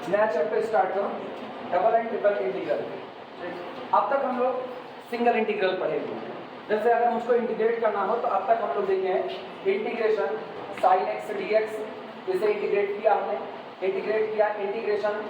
नया chapter start करो, double and triple integral. अब तक हम लोग सिंगल इंटीग्रल पढ़े हुए हैं। जैसे अगर मुझको इंटीग्रेट करना हो तो अब तक हम लोग देखे हैं integration sine x d x, इसे इंटीग्रेट किया हमने, इंटीग्रेट किया इंटीग्रेशन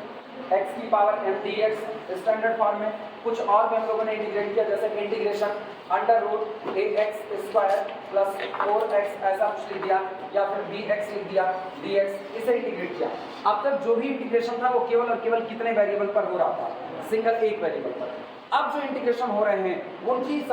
एक्स की power m d x standard form में। कुछ और भी हम लोगों ने इंटीग्रेट किया, जैसे इंटीग्रेशन अंडर रूट ए एक्स स्क्वायर प्लस 4x ऐसा कुछ लिख दिया, या फिर बी एक्स लिख दिया डी एक्स, इसे इंटीग्रेट किया। अब तक जो भी इंटीग्रेशन था वो केवल और केवल कितने वेरिएबल पर हो रहा था? सिंगल एक वेरिएबल पर। अब जो इंटीग्रेशन हो रहे हैं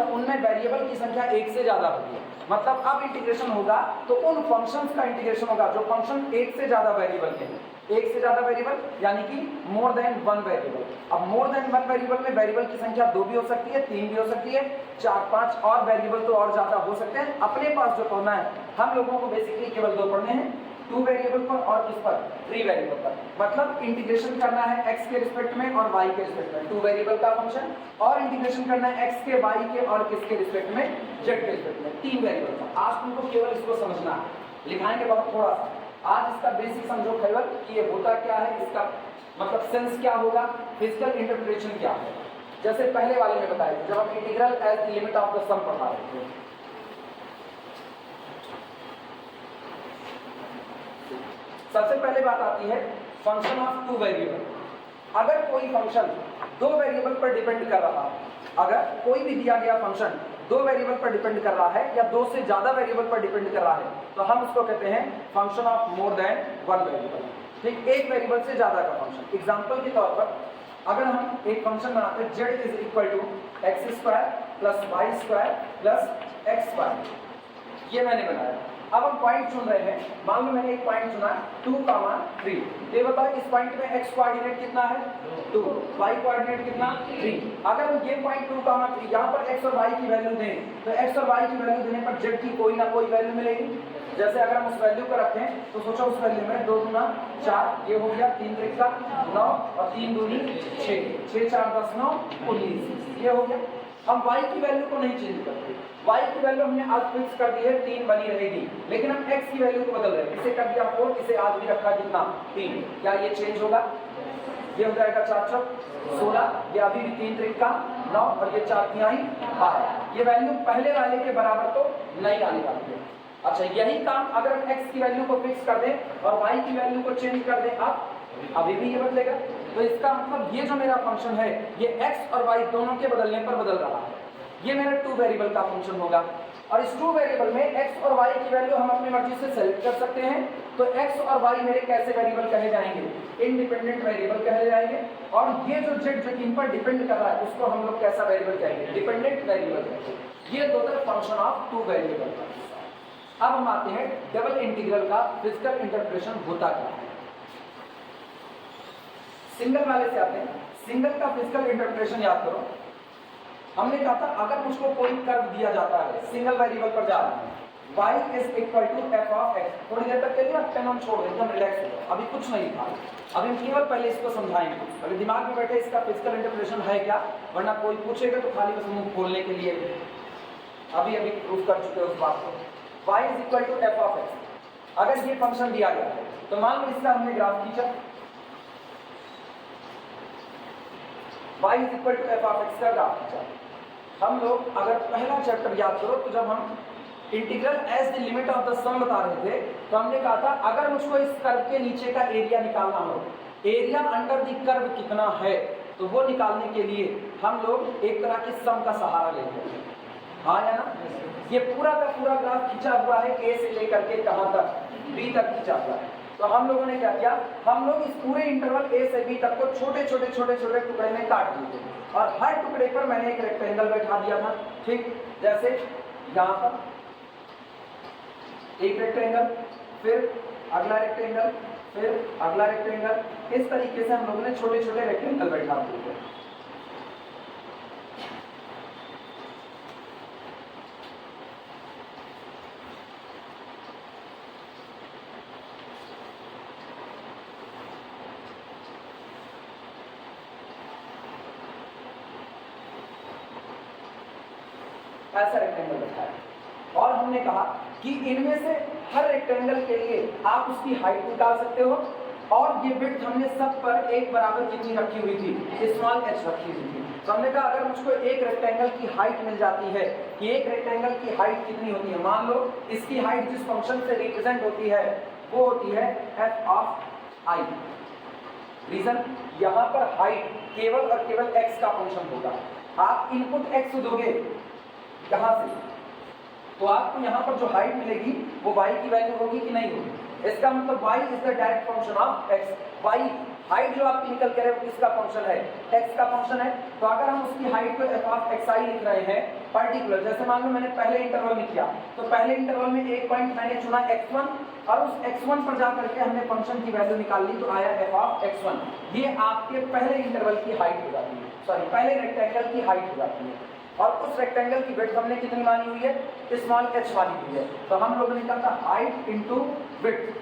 उनमें वेरिएबल की संख्या एक से ज्यादा होगी। मतलब अब इंटीग्रेशन होगा तो उन फंक्शंस का इंटीग्रेशन होगा जो फंक्शन एक से ज्यादा वेरिएबल के हैं। एक से ज्यादा वेरिएबल यानी कि मोर देन वन वेरिएबल। अब मोर देन वन वेरिएबल में वेरिएबल की संख्या 2 भी हो सकती है, 3 भी हो सकती है, 4 5 और वेरिएबल तो और ज्यादा हो सकते हैं। अपने पास जो पढ़ना है हम लोगों को बेसिकली केवल 2 पढ़ने हैं, 2 वेरिएबल पर और किस पर? 3 वेरिएबल पर। मतलब इंटीग्रेशन करना है x के रिस्पेक्ट में और y के रिस्पेक्ट में, 2 वेरिएबल का फंक्शन, और इंटीग्रेशन करना है x के, y के और किसके रिस्पेक्ट में? z के रिस्पेक्ट में, 3 वेरिएबल का। आज तुमको केवल इसको समझना है, लिखाएंगे बहुत थोड़ा सा। आज इसका बेसिक समझो केवल कि ये होता क्या है, इसका मतलब सेंस क्या होगा, फिजिकल इंटरप्रिटेशन क्या है। जैसे पहले वाले में बताया जब हम integral as the limit of the sum पढ़ा रहे थे। सबसे पहले बात आती है फंक्शन ऑफ 2 वेरिएबल। अगर कोई फंक्शन 2 वेरिएबल पर डिपेंड कर रहा है, अगर कोई भी दिया गया फंक्शन 2 वेरिएबल पर डिपेंड कर रहा है या 2 से ज्यादा वेरिएबल पर डिपेंड कर रहा है, तो हम उसको कहते हैं function of more than one variable. ठीक, एक वेरिएबल से ज्यादा का फंक्शन। एग्जांपल के तौर पर अगर हम एक फंक्शन बनाते हैं z is equal to x square plus y square plus x square, ये मैंने बनाया। अब हम पॉइंट चुन रहे हैं, मान लो मैंने एक पॉइंट चुना 2,3। ये बताओ इस पॉइंट में x कोऑर्डिनेट कितना है? 2, y कोऑर्डिनेट कितना? 3। अगर हम ये पॉइंट 2,3 यहाँ पर x और y की वैल्यू दें तो x और y की वैल्यू देने पर z की कोई ना कोई वैल्यू मिलेगी। जैसे अगर हम उस वैल्यू को रखें तो सोचो उस वैल्यू में 2 गुना 4, ये हो गया 3 त्रिका 9 और 3 दूनी 6, 6 4 10 9 19, ये हो गया। हम y की वैल्यू को नहीं चेंज करते, y की वैल्यू हमने आज फिक्स कर दी है 3 बनी रहेगी, लेकिन हम x की वैल्यू को बदल रहे हैं। इसे कर दिया 4, इसे आज भी रखा कितना? 3। क्या ये चेंज होगा? ये हो जाएगा 4 चौक 16, ये अभी भी 3 त्रिका 9 और ये 4 तिहाई 12। ये वैल्यू पहले वाले के बराबर तो नहीं आने वाली है। अच्छा, यही काम अगर हम x की वैल्यू को फिक्स कर दें और y की वैल्यू को चेंज कर दें, अब अभी भी ये बदलेगा। तो इसका मतलब ये जो मेरा फंक्शन है ये x और y दोनों के बदलने पर बदल रहा है। ये मेरा 2 वेरिएबल का फंक्शन होगा और इस 2 वेरिएबल में x और y की वैल्यू हम अपनी मर्जी से सेलेक्ट कर सकते हैं। तो x और y मेरे कैसे वेरिएबल कहे जाएंगे? इंडिपेंडेंट वेरिएबल कहे जाएंगे। और ये जो z जो इन पर डिपेंड कर रहा है उसको हम लोग कैसा वेरिएबल कहेंगे? डिपेंडेंट वेरिएबल कहेंगे। ये दो फंक्शन ऑफ 2 वेरिएबल का। अब हम आते हैं डबल इंटीग्रल का फिजिकल इंटरप्रिटेशन होता क्या है। सिंगल वाले से आते हैं। सिंगल का फिजिकल इंटरप्रिटेशन याद करो। हमने कहा था अगर मुझको कोई कर्व दिया जाता है, सिंगल वेरिएबल पर जा रहा है, y is equal to f of x. थोड़ी देर तक के लिए पेन ऑन छोड़ दो, एकदम रिलैक्स हो, अभी कुछ नहीं था। अभी हम केवल पहले इसको समझाएंगे। अभी दिमाग में बैठे इसका फिजिकल इंटरप्रिटेशन है क्या, वरना कोई पूछेगा तो खाली बस मुंह खोलने के लिए अभी अभी प्रूफ कर चुके उस बात को। y is equal to f of x. अगर ये फंक्शन दिया गया है तो मान लो इसका हमने ग्राफ खींचा, y is equal to f of x का ग्राफ खींचा। हम लोग अगर पहला चैप्टर याद करो तो जब हम integral as the limit of the sum बता रहे थे तो हमने कहा था अगर मुझको इस कर्व के नीचे का एरिया निकालना हो, एरिया अंडर द कर्व कितना है, तो वो निकालने के लिए हम लोग एक तरह की सम का सहारा लेते हैं। हाँ या ना? ये पूरा का पूरा ग्राफ खींचा हुआ है ए से लेकर के कहाँ तक? बी तक खींचा हुआ है। तो हम लोगों ने क्या किया, हम लोग इस पूरे इंटरवल ए से बी तक को छोटे छोटे छोटे छोटे टुकड़े में काट दिए और हर टुकड़े पर मैंने एक रेक्टेंगल बैठा दिया था। ठीक, जैसे यहाँ पर एक रेक्टेंगल, फिर अगला रेक्टेंगल, फिर अगला रेक्टेंगल, इस तरीके से हम लोगों ने छोटे छोटे रेक्टेंगल बैठा दिए। ऐसा रेक्टेंगल बैठा है और हमने कहा कि इनमें से हर रेक्टेंगल के लिए आप उसकी हाइट निकाल सकते हो और ये विड्थ हमने सब पर एक बराबर कितनी रखी हुई थी, स्मॉल h रखी हुई थी। तो हमने कहा अगर मुझको एक रेक्टेंगल की हाइट मिल जाती है कि एक रेक्टेंगल की हाइट कितनी होती है, मान लो इसकी हाइट जिस फंक्शन से रिप्रेजेंट होती है वो होती है f ऑफ i। रीजन, यहाँ पर हाइट केवल और केवल x का फंक्शन होगा। आप इनपुट x दोगे यहाँ से तो आपको यहाँ पर जो हाइट मिलेगी वो y की वैल्यू होगी कि नहीं होगी। इसका मतलब y is the direct function of x। y height जो आपकी निकल कर है वो किसका फंक्शन है, x का फंक्शन है। तो अगर हम उसकी हाइट को f ऑफ xi लिख रहे हैं पर्टिकुलर, जैसे मान लो मैंने पहले इंटरवल में किया तो पहले इंटरवल में एक पॉइंट मैंने चुना x1 और उस x1 पर जाकर के हमने फंक्शन की वैल्यू निकाल ली तो आया f ऑफ x1। ये आपके पहले इंटरवल की हाइट हो जाती है, सॉरी पहले रेक्टेंगल की हाइट हो जाती है। और उस रेक्टेंगल की विड्थ हमने कितनी मानी हुई है, स्मॉल h मानी हुई है। तो हम लोगों ने कहा था height into width,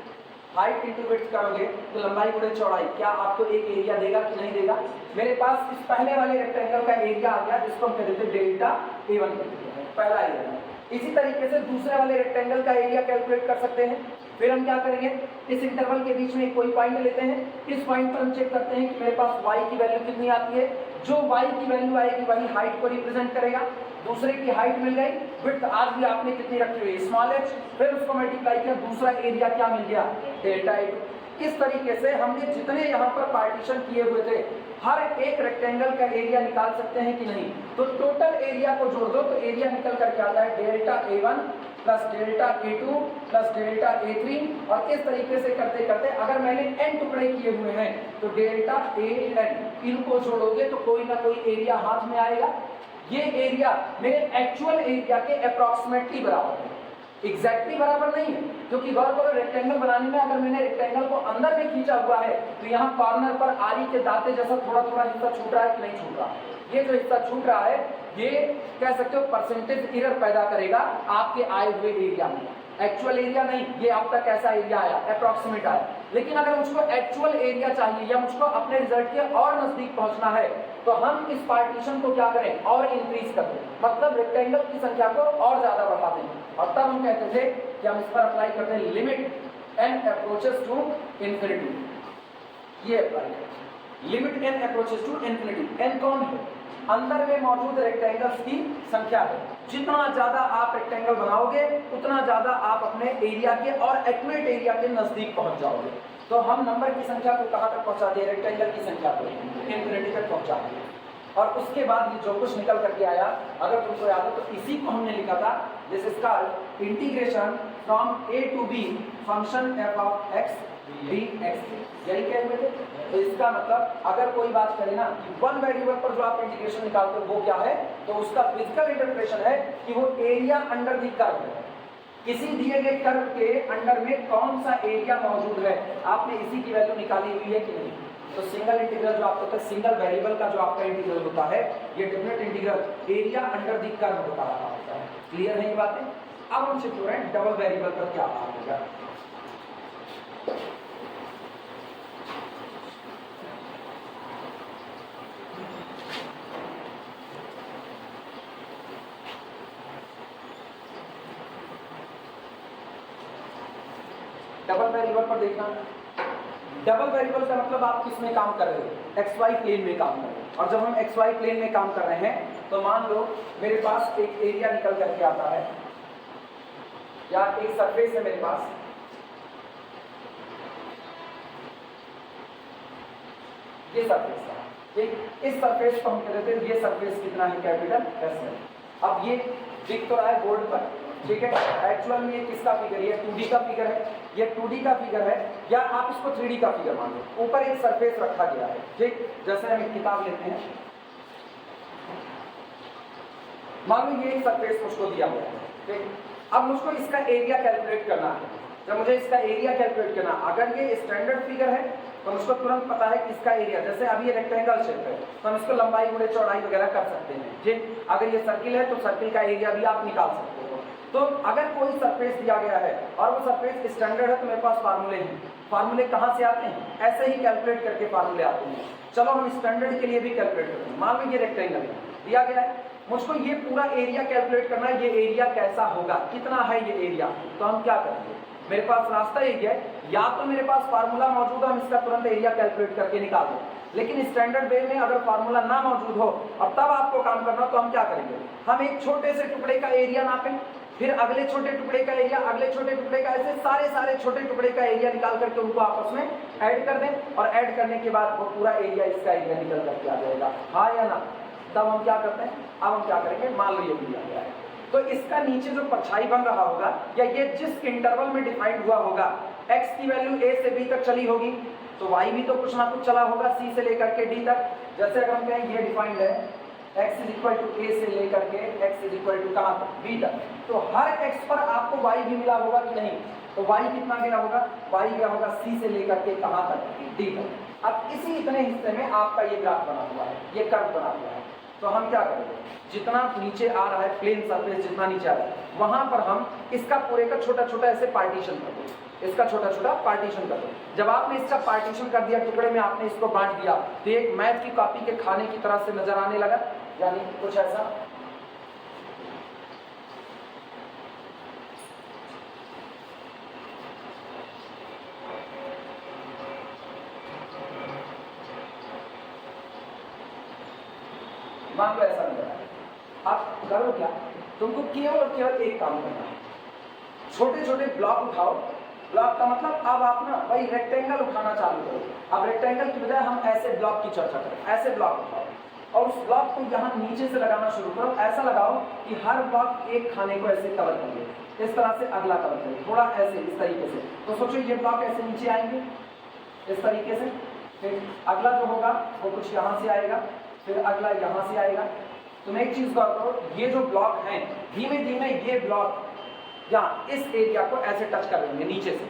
height into width करोगे तो लंबाई गुणे चौड़ाई, क्या आपको एक एरिया देगा कि नहीं देगा। मेरे पास इस पहले वाले रेक्टेंगल का एरिया आ गया जिसको हम कहते थे डेल्टा A1 कहते हैं, पहला एरिया। इसी तरीके से दूसरे वाले रेक्टेंगल का एरिया कैलकुलेट कर सकते हैं। फिर हम क्या करेंगे, इस इंटरवल के बीच में कोई पॉइंट लेते हैं, इस पॉइंट पर हम चेक करते हैं कि मेरे पास y की वैल्यू कितनी आती है, जो y की वैल्यू आएगी वही हाइट को रिप्रेजेंट करेगा। दूसरे की हाइट मिल गई, विड्थ आज भी आपने कितनी रखी हुई, स्मॉल h, फिर उसको मल्टीप्लाई किया, दूसरा एरिया क्या मिल गया, डेल्टा A2। इस तरीके से हमने जितने यहाँ पर पार्टीशन किए हुए थे हर एक रेक्टेंगल का एरिया निकाल सकते हैं कि नहीं। तो टोटल एरिया को जोड़ दो तो एरिया निकल करके आता है delta A1 plus delta A2 plus delta A3। और इस तरीके से करते करते अगर मैंने n टुकड़े किए हुए हैं तो डेल्टा AN, इनको जोड़ोगे तो कोई ना कोई एरिया हाथ में आएगा। ये एरिया मेरे एक्चुअल एरिया के अप्रॉक्सीमेटली बराबर है, एग्जैक्टली बराबर नहीं है, क्योंकि गौर करो रेक्टेंगल बनाने में अगर मैंने रेक्टेंगल को अंदर में खींचा हुआ है तो यहाँ कॉर्नर पर आरी के दांते जैसा थोड़ा थोड़ा हिस्सा छूट रहा है कि नहीं छूट रहा। ये जो हिस्सा छूट रहा है ये कह सकते हो परसेंटेज एरर पैदा करेगा आपके आए हुए एरिया में। एक्चुअल एरिया नहीं, ये अब तक कैसा एरिया आया, अप्रॉक्सीमेट आया। लेकिन अगर मुझको एक्चुअल एरिया चाहिए या मुझको अपने रिजल्ट के और नजदीक पहुंचना है तो हम इस पार्टीशन को क्या करें और इंक्रीज कर दें, मतलब रेक्टेंगल की संख्या को और ज्यादा बढ़ा दें। और तब हम कहते थे कि हम इस पर अप्लाई करते हैं limit n approaches to infinity. ये अप्लाई करें limit n approaches to infinity. n कौन है, अंदर में मौजूद रेक्टेंगल्स की संख्या है। जितना ज्यादा आप रेक्टेंगल बनाओगे उतना ज्यादा आप अपने एरिया के और एक्यूरेट एरिया के नजदीक पहुंच जाओगे। तो हम नंबर की संख्या को कहां तक पहुंचा दिए, रेक्टेंगल की संख्या को इंफिनिटी तक पहुंचा दिए। और उसके बाद ये जो कुछ निकल करके आया अगर तुमको याद हो तो इसी को हमने लिखा था this is called integration from a to b function f of x dx। यही कह हुए थे। तो इसका मतलब अगर कोई बात करे ना कि वन वेरिएबल पर जो आप इंटीग्रेशन निकालते हो वो क्या है, तो उसका फिजिकल इंटरप्रिटेशन है कि वो एरिया अंडर द कर्व है, किसी दिए गए कर्व के अंडर में कौन सा एरिया मौजूद है, आपने इसी की वैल्यू निकाली हुई है कि नहीं। तो सिंगल इंटीग्रल जो आपको होता है, सिंगल वेरिएबल का जो आपका इंटीग्रल होता है ये definite integral area under the curve होता है। क्लियर है ये बातें। अब हम शिफ्ट हो रहे हैं डबल वेरिएबल पर क्या बात होगा। डबल वेरिएबल पर देखना, डबल वेरिएबल का मतलब आप किस में काम कर रहे हो, एक्स वाई प्लेन में काम कर रहे हो। और जब हम एक्स वाई प्लेन में काम कर रहे हैं तो मान लो मेरे पास एक एरिया निकल करके आता है या एक सरफेस है मेरे पास, ये सरफेस है, ठीक। इस सरफेस को हम कह देते हैं ये सरफेस कितना है, कैपिटल एस है। अब ये दिख तो रहा है बोर्ड पर, ठीक है। एक्चुअल में ये किसका फिगर है, ये 2D का फिगर है, ये 2D का फिगर है या आप इसको 3D का फिगर मान लो। ऊपर एक सरफेस रखा गया है, ठीक। जैसे हम एक किताब लेते हैं, मान लो ये एक सरफेस मुझको दिया गया है, ठीक। अब मुझको इसका एरिया कैलकुलेट करना है। जब मुझे इसका एरिया कैलकुलेट करना, अगर ये स्टैंडर्ड फिगर है तो मुझको तुरंत पता है कि इसका एरिया, जैसे अभी ये रेक्टेंगल शेप है तो हम इसको लंबाई गुणे चौड़ाई वगैरह कर सकते हैं, ठीक। अगर ये सर्किल है तो सर्किल का एरिया भी आप निकाल सकते हो। तो अगर कोई सरफेस दिया गया है और वो सरफेस स्टैंडर्ड है तो मेरे पास फार्मूले हैं। फार्मूले कहाँ से आते हैं, ऐसे ही कैलकुलेट करके फार्मूले आते हैं। चलो हम स्टैंडर्ड के लिए भी कैलकुलेट करते हैं। मान लो ये रेक्टेंगल दिया गया है, मुझको ये पूरा एरिया कैलकुलेट करना है, ये एरिया कैसा होगा, कितना है ये एरिया। तो हम क्या करेंगे, मेरे पास रास्ता एक है, या तो मेरे पास फार्मूला मौजूद है, हम इसका तुरंत एरिया कैलकुलेट करके निकाल दें, लेकिन स्टैंडर्ड वे में अगर फार्मूला ना मौजूद हो और तब आपको काम करना, तो हम क्या करेंगे, हम एक छोटे से टुकड़े का एरिया नापें, फिर अगले छोटे टुकड़े का एरिया, अगले छोटे टुकड़े का, ऐसे सारे छोटे टुकड़े का एरिया निकाल करके उनको आपस में ऐड कर दें, और ऐड करने के बाद वो पूरा एरिया, इसका एरिया निकल करके आ जाएगा, हाँ या ना। तब हम क्या करते हैं, अब हम क्या करेंगे, मान लो ये दिया गया है, तो इसका नीचे जो परछाई बन रहा होगा, या ये जिस इंटरवल में डिफाइंड हुआ होगा, x की वैल्यू a से b तक चली होगी, तो y भी तो कुछ ना कुछ चला होगा c से लेकर के d तक। जैसे अगर हम कहें ये डिफाइंड है x is equal to a से लेकर के x इज इक्वल टू कहाँ तक, b तक, तो हर x पर आपको y भी मिला होगा कि नहीं, तो y कितना गया होगा, y गया होगा c से लेकर के कहाँ तक, d तक। अब इसी इतने हिस्से में आपका ये ग्राफ बना हुआ है, ये कर्व बना हुआ है, तो हम क्या करेंगे, जितना नीचे आ रहा है प्लेन सरफेस, जितना नीचे आ रहा है वहां पर हम इसका पूरे का छोटा छोटा ऐसे पार्टीशन कर दो, इसका छोटा छोटा पार्टीशन कर दो। जब आपने इसका पार्टीशन कर दिया टुकड़े में, आपने इसको बांट दिया, तो एक मैथ की कॉपी के खाने की तरह से नजर आने लगा, यानी कुछ ऐसा। मान लो ऐसा नहीं है, आप करो क्या, तुमको केवल और केवल एक काम करना है, छोटे छोटे ब्लॉक उठाओ, ब्लॉक का मतलब अब आप ना भाई रेक्टेंगल उठाना चालू करो। अब रेक्टेंगल की बजाय हम ऐसे ब्लॉक की चर्चा करें, ऐसे ब्लॉक उठाओ और उस ब्लॉक को यहाँ नीचे से लगाना शुरू करो, ऐसा लगाओ कि हर ब्लॉक एक खाने को ऐसे कवर कर ले, इस तरह से अगला कवर करे, थोड़ा ऐसे इस तरीके से। तो सोचो ये ब्लॉक ऐसे नीचे आएंगे इस तरीके से, फिर अगला जो होगा वो कुछ यहाँ से आएगा, फिर अगला यहाँ से आएगा। तुम एक चीज गौर करो, ये जो ब्लॉक हैं धीमे धीमे ये ब्लॉक यहाँ इस एरिया को ऐसे टच कर लेंगे नीचे से,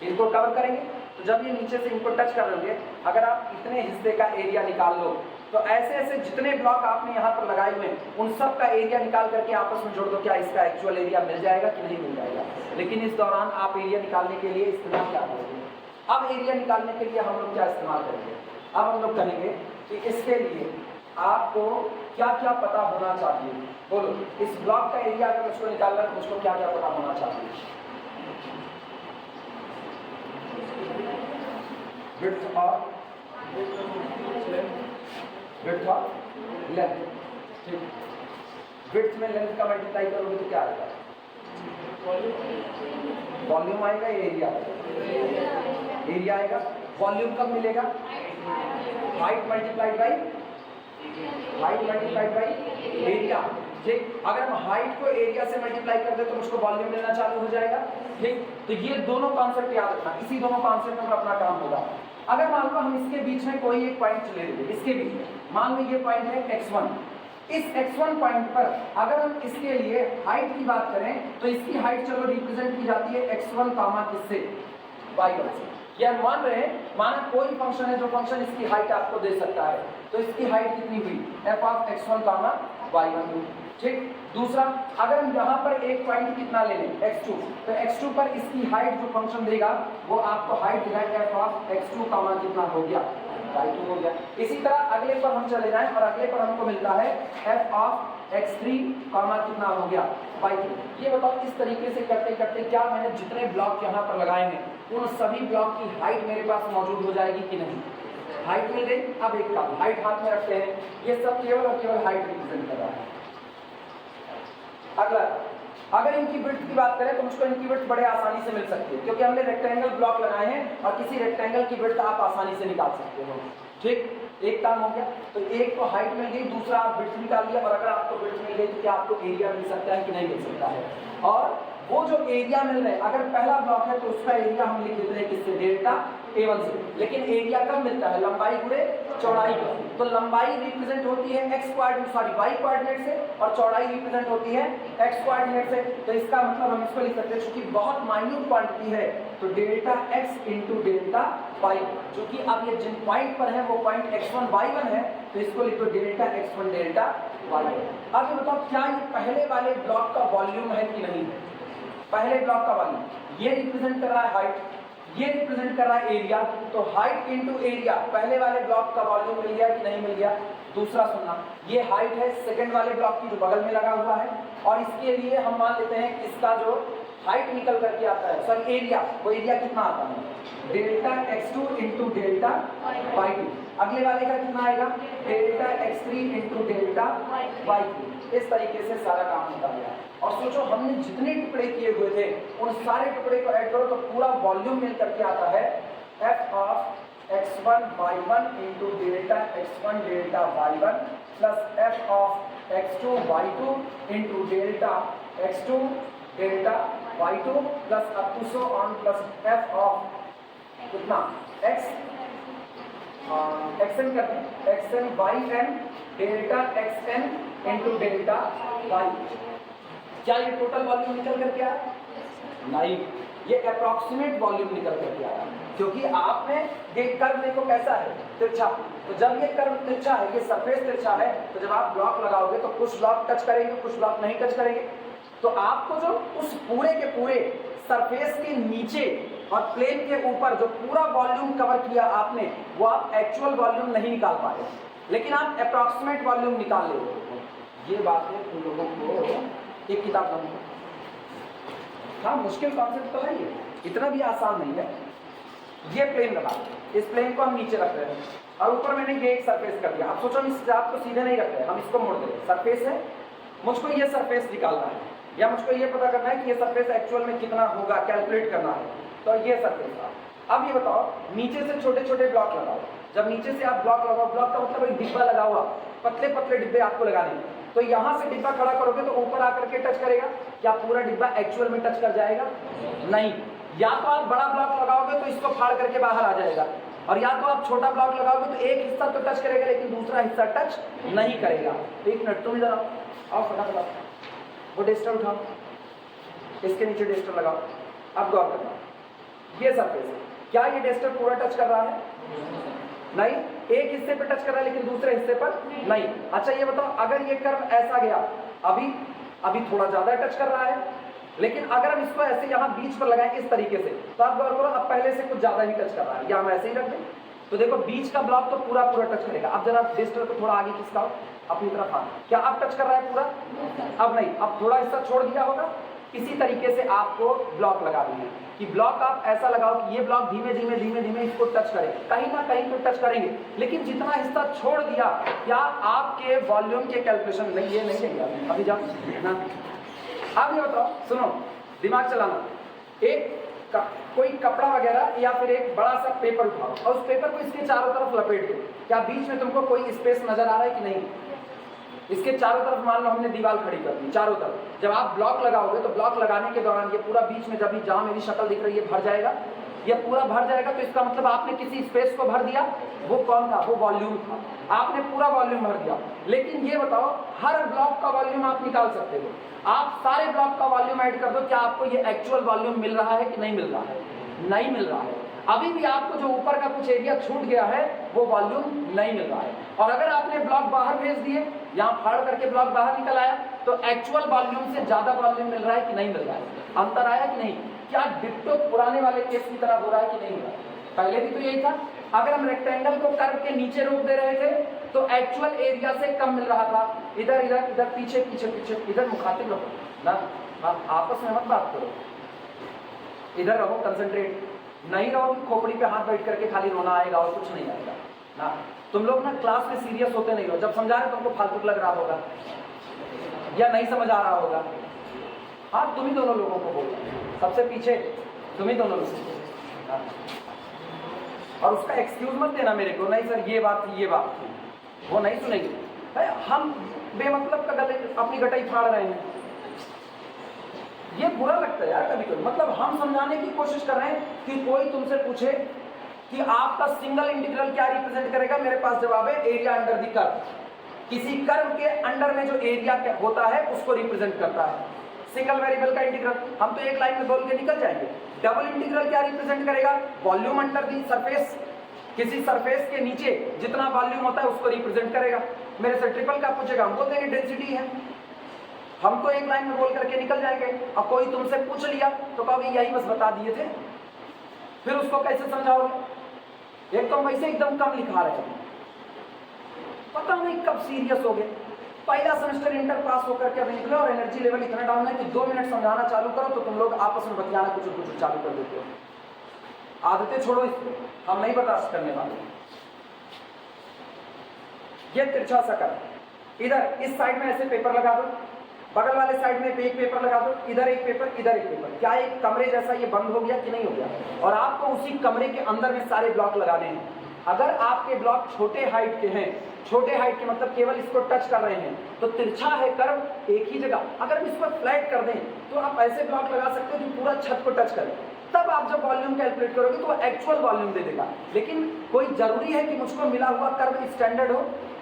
इनको कवर करेंगे। तो जब ये नीचे से इनको टच कर लेंगे, अगर आप इतने हिस्से का एरिया निकाल लो, तो ऐसे ऐसे जितने ब्लॉक आपने यहाँ पर लगाए हुए हैं उन सब का एरिया निकाल करके आपस में जोड़ दो, क्या इसका एक्चुअल एरिया मिल जाएगा कि नहीं मिल जाएगा। लेकिन इस दौरान आप एरिया निकालने के लिए इस्तेमाल क्या करेंगे, अब एरिया निकालने के लिए हम लोग क्या इस्तेमाल करेंगे, अब हम लोग कहेंगे कि इसके लिए आपको क्या क्या पता होना चाहिए, बोलो इस ब्लॉक का एरिया अगर मुझको निकालना है तो मुझको क्या क्या पता होना चाहिए। विड्थ और लेंथ, ठीक, विड्थ में लेंथ का मल्टीप्लाई करोगे तो क्या आएगा, वॉल्यूम आएगा, एरिया आएगा। वॉल्यूम कब मिलेगा, हाइट मल्टीप्लाइड बाई एरिया, ठीक। अगर हम हाइट को एरिया से मल्टीप्लाई कर दे तो मुझको वॉल्यूम मिलना चालू हो जाएगा, ठीक। तो ये दोनों कॉन्सेप्ट याद रखना, इसी दोनों कॉन्सेप्ट में अपना काम होगा। अगर मान लो हम इसके बीच में कोई एक पॉइंट ले लेंगे, इसके बीच में मान लो ये पॉइंट है x1, इस x1 पॉइंट पर अगर हम इसके लिए हाइट की बात करें तो इसकी हाइट चलो रिप्रेजेंट की जाती है x1 कामा किससे, y1 से। यह मान रहे हैं, माना कोई फंक्शन है जो फंक्शन इसकी हाइट आपको दे सकता है, तो इसकी हाइट कितनी हुई, f of x1 comma y1 हुई, ठीक। दूसरा, अगर हम यहाँ पर एक पॉइंट कितना ले लें x2, तो x2 पर इसकी हाइट जो फंक्शन देगा वो आपको हाइट देगा f ऑफ x2 कामा कितना हो गया, y2 हो गया। इसी तरह अगले पर हम चले जाएं और अगले पर हमको मिलता है f ऑफ x3 कामा कितना हो गया, y3। ये बताओ इस तरीके से करते करते क्या मैंने जितने ब्लॉक यहाँ पर लगाए हैं उन सभी ब्लॉक की हाइट मेरे पास मौजूद हो जाएगी कि नहीं, हाइट मिल गई। अब एक काम, हाइट हाथ में रखते हैं, ये सब केवल और केवल हाइट रिप्रेजेंट कर रहा है। अगला, अगर इनकी विड्थ की बात करें तो मुझको इनकी विड्थ बड़े आसानी से मिल सकती है, क्योंकि हमने रेक्टेंगल ब्लॉक लगाए हैं और किसी रेक्टेंगल की विड्थ आप आसानी से निकाल सकते हो, ठीक। एक काम हो गया, तो एक तो हाइट मिल गई, दूसरा आप विड्थ निकाल लिया, और अगर आपको विड्थ मिल गई तो क्या आपको एरिया मिल सकता है कि नहीं मिल सकता है। और वो जो एरिया मिल रहा है, अगर पहला ब्लॉक है तो उसका एरिया हम लिख देते हैं किससे, डेल्टा A1 से। लेकिन एरिया कब मिलता है, लंबाई गुणे चौड़ाई का। तो लंबाई रिप्रेजेंट होती है x coordinate, sorry y coordinate से, और चौड़ाई रिप्रेजेंट होती है x कोऑर्डिनेट से। तो इसका मतलब हम इसको लिख सकते हैं, क्योंकि बहुत माइन्यूट क्वांटिटी है तो delta x into delta y, जो कि अब ये जिन पॉइंट पर है वो पॉइंट x1 y1 है, तो इसको लिखो डेल्टा x1 डेल्टा y1। अब ये बताओ क्या ये पहले वाले ब्लॉक का वॉल्यूम है कि नहीं, पहले ब्लॉक का वॉल्यूम ये रिप्रेजेंट कर रहा है हाइट, ये रिप्रेजेंट कर रहा है एरिया, तो हाइट इनटू एरिया, पहले वाले ब्लॉक का वॉल्यूम मिल गया कि नहीं मिल गया। दूसरा सुनना, ये हाइट है सेकंड वाले ब्लॉक की जो बगल में लगा हुआ है, और इसके लिए हम मान लेते हैं कि इसका जो हाइट निकल करके आता है, सॉरी एरिया, वो एरिया कितना आता है, delta x2 into delta y2। अगले वाले का कितना आएगा, delta x3 into delta y3। इस तरीके से सारा काम होता गया। और सोचो हमने जितने टुकड़े किए हुए थे उन सारे टुकड़े को ऐड करो तो पूरा वॉल्यूम मिल करके आता है f of x1 y1 into delta x1 delta y1 plus f of x2 y2 into delta x2 delta y2 plus up to so on plus f of कितना x xn करते हैं, xn yn delta xn into delta y। क्या ये total volume निकल करके आया? नहीं, ये अप्रॉक्सीमेट वॉल्यूम निकल करके आया, क्योंकि आपने ये कर्व देखो कैसा है, तिरछा। तो जब ये कर्व तिरछा है, ये सरफेस तिरछा है, तो जब आप ब्लॉक लगाओगे तो कुछ ब्लॉक टच करेंगे, कुछ ब्लॉक नहीं टच करेंगे। तो आपको जो उस पूरे के पूरे सरफेस के नीचे और प्लेन के ऊपर जो पूरा वॉल्यूम कवर किया आपने, वो आप एक्चुअल वॉल्यूम नहीं निकाल पाए, लेकिन आप अप्रॉक्सीमेट वॉल्यूम निकाल ले। ये बात है तुम लोगों को एक किताब में, हाँ मुश्किल कॉन्सेप्ट तो है ये, इतना भी आसान नहीं है। ये प्लेन बना, इस प्लेन को हम नीचे रख रहे हैं और ऊपर मैंने ये एक सरफेस कर दिया। आप सोचो हम इस चाप को सीधे नहीं रख रहे, हम इसको मोड़ दे रहे, सरफेस है, मुझको ये सरफेस निकालना है या मुझको ये पता करना है कि ये सरफेस एक्चुअल में कितना होगा, कैलकुलेट करना है। तो ये सरफेस था। अब ये बताओ, नीचे से छोटे छोटे ब्लॉक लगाओ। जब नीचे से आप ब्लॉक लगाओ, ब्लॉक का मतलब एक डिब्बा लगा हुआ, पतले पतले डिब्बे आपको लगाने हैं। तो यहाँ से डिब्बा खड़ा करोगे तो ऊपर आकर के टच करेगा, क्या पूरा डिब्बा एक्चुअल में टच कर जाएगा? नहीं। या तो आप बड़ा ब्लॉक लगाओगे तो इसको फाड़ करके बाहर आ जाएगा, और या तो आप छोटा ब्लॉक लगाओगे तो एक हिस्सा तो टच करेगा लेकिन दूसरा हिस्सा टच नहीं करेगा। तो एक मिनट तुम इधर आओ, फटाफट वो डेस्टर उठाओ, इसके नीचे डेस्टर लगाओ। अब गौर करना, ये सरफेस है, क्या ये डेस्टर पूरा टच कर रहा है? नहीं, एक हिस्से पर टच कर रहा है लेकिन दूसरे हिस्से पर नहीं। अच्छा ये बताओ, अगर ये कर्व ऐसा गया, अभी थोड़ा ज्यादा टच कर रहा है, लेकिन अगर हम इसको ऐसे यहाँ बीच पर लगाएं इस तरीके से, तो आप गौर करो अब पहले से कुछ ज्यादा ही टच कर रहा है, या हम ऐसे ही रख दें तो देखो बीच का ब्लॉक तो पूरा टच करेगा। अब जरा डेस्टर को थोड़ा आगे खिसकाओ अपनी तरफ, हाँ क्या अब टच कर रहा है पूरा? अब नहीं, अब थोड़ा हिस्सा छोड़ दिया होगा। इसी तरीके से आपको ब्लॉक लगा देंगे कि ब्लॉक आप ऐसा लगाओ कि ये ब्लॉक धीमे धीमे धीमे धीमे इसको टच करे, कहीं ना कहीं तो टच करेंगे, लेकिन जितना हिस्सा छोड़ दिया, क्या आपके वॉल्यूम के कैलकुलेशन नहीं, ये नहीं लेंगे अभी जाओ ना। अब ये बताओ, सुनो, दिमाग चलाना, कोई कपड़ा वगैरह या फिर एक बड़ा सा पेपर उठाओ और उस पेपर को इसके चारों तरफ लपेट दो। क्या बीच में तुमको कोई स्पेस नजर आ रहा है कि नहीं? इसके चारों तरफ मान लो हमने दीवार खड़ी कर दी चारों तरफ। जब आप ब्लॉक लगाओगे तो ब्लॉक लगाने के दौरान ये पूरा बीच में जब जहां मेरी शक्ल दिख रही है भर जाएगा, ये पूरा भर जाएगा। तो इसका मतलब आपने किसी स्पेस को भर दिया, वो कौन था? वो वॉल्यूम था, आपने पूरा वॉल्यूम भर दिया। लेकिन ये बताओ, हर ब्लॉक का वॉल्यूम आप निकाल सकते हो, आप सारे ब्लॉक का वॉल्यूम ऐड कर दो, क्या आपको ये एक्चुअल वॉल्यूम मिल रहा है कि नहीं मिल रहा है? नहीं मिल रहा है। अभी भी आपको जो ऊपर का कुछ एरिया छूट गया है वो वॉल्यूम नहीं मिल रहा है। और अगर आपने ब्लॉक बाहर भेज दिए, यहाँ फाड़ करके ब्लॉक बाहर निकल आया, तो एक्चुअल वॉल्यूम से ज्यादा वॉल्यूम मिल रहा है कि नहीं मिल रहा है? अंतर आया कि नहीं? क्या डिट्टो पुराने वाले केस की तरह हो रहा है कि नहीं हो रहा है? पहले भी तो यही था, अगर हम रेक्टेंगल को कर्व के नीचे रोक दे रहे थे तो एक्चुअल एरिया से कम मिल रहा था। इधर इधर इधर पीछे पीछे पीछे, इधर मुखातिब रहो ना, आप आपस में मत बात करो, इधर रहो, कंसंट्रेट नहीं रहो कि खोपड़ी पे हाथ बैठ करके खाली रोना आएगा और कुछ नहीं आएगा ना। तुम लोग ना क्लास में सीरियस होते नहीं हो, जब समझा रहे तुमको फालतू लग रहा होगा या नहीं समझ आ रहा होगा। हाँ, तुम ही दोनों लोगों को बोल रहे हो, सबसे पीछे तुम ही दोनों लोग। और उसका एक्सक्यूज मत देना मेरे को, नहीं सर ये बात थी, ये बात थी, वो नहीं सुनेगी। हम बेमतलब का गले अपनी गटाई फाड़ रहे हैं, ये बुरा लगता है यार कभी कभी। मतलब हम समझाने की कोशिश कर रहे हैं कि कोई तुमसे पूछे कि आपका सिंगल इंटीग्रल क्या रिप्रेजेंट करेगा, मेरे पास जवाब है एरिया अंडर द कर्व। किसी कर्व के अंडर में जो एरिया होता है उसको रिप्रेजेंट करता है सिंगल वेरिएबल का इंटीग्रल। हम तो एक लाइन में बोल के निकल जाएंगे। डबल इंटीग्रल क्या रिप्रेजेंट करेगा? वॉल्यूम अंडर दी सरफेस, किसी सरफेस के नीचे जितना वॉल्यूम होता है उसको रिप्रेजेंट करेगा। मेरे से ट्रिपल का पूछेगा, हम बोल देंगे डेंसिटी है। हम तो एक लाइन में बोल करके निकल जाएंगे। अब कोई तुमसे पूछ लिया तो कहोगे यही बस बता दिए थे, फिर उसको कैसे समझाओगे? एक तो वैसे एकदम कम लिखा रहे हैं, पता नहीं कब सीरियस हो गए, पहला सेमेस्टर इंटर पास होकर के अभी निकलो और एनर्जी लेवल इतना डाउन है कि 2 मिनट समझाना चालू करो तो तुम लोग आपस में बतियाना कुछ कुछ चालू कर देते हो। आदतें छोड़ो, इसको हम नहीं बर्दाश्त करने वाले। ये तिरछा सर्कल, इधर इस साइड में ऐसे पेपर लगा दो, बगल वाले साइड में एक पेपर लगा दो, इधर एक पेपर, इधर एक पेपर। क्या एक कमरे जैसा ये बंद हो गया कि नहीं हो गया? और आपको उसी कमरे के अंदर में सारे ब्लॉक लगाने हैं। अगर आपके ब्लॉक छोटे हाइट के हैं, छोटे हाइट के मतलब केवल इसको टच कर रहे हैं, तो तिरछा है कर्व एक ही जगह। अगर हम इसको फ्लैट कर दें तो आप ऐसे ब्लॉक लगा सकते हो जो पूरा छत को टच करे। तब आप जब वॉल्यूम कैलकुलेट करोगे तो वो एक्चुअल वॉल्यूम दे देगा। लेकिन कोई जरूरी है कि मुझको मिला हुआ कर्व स्टैंडर्ड हो?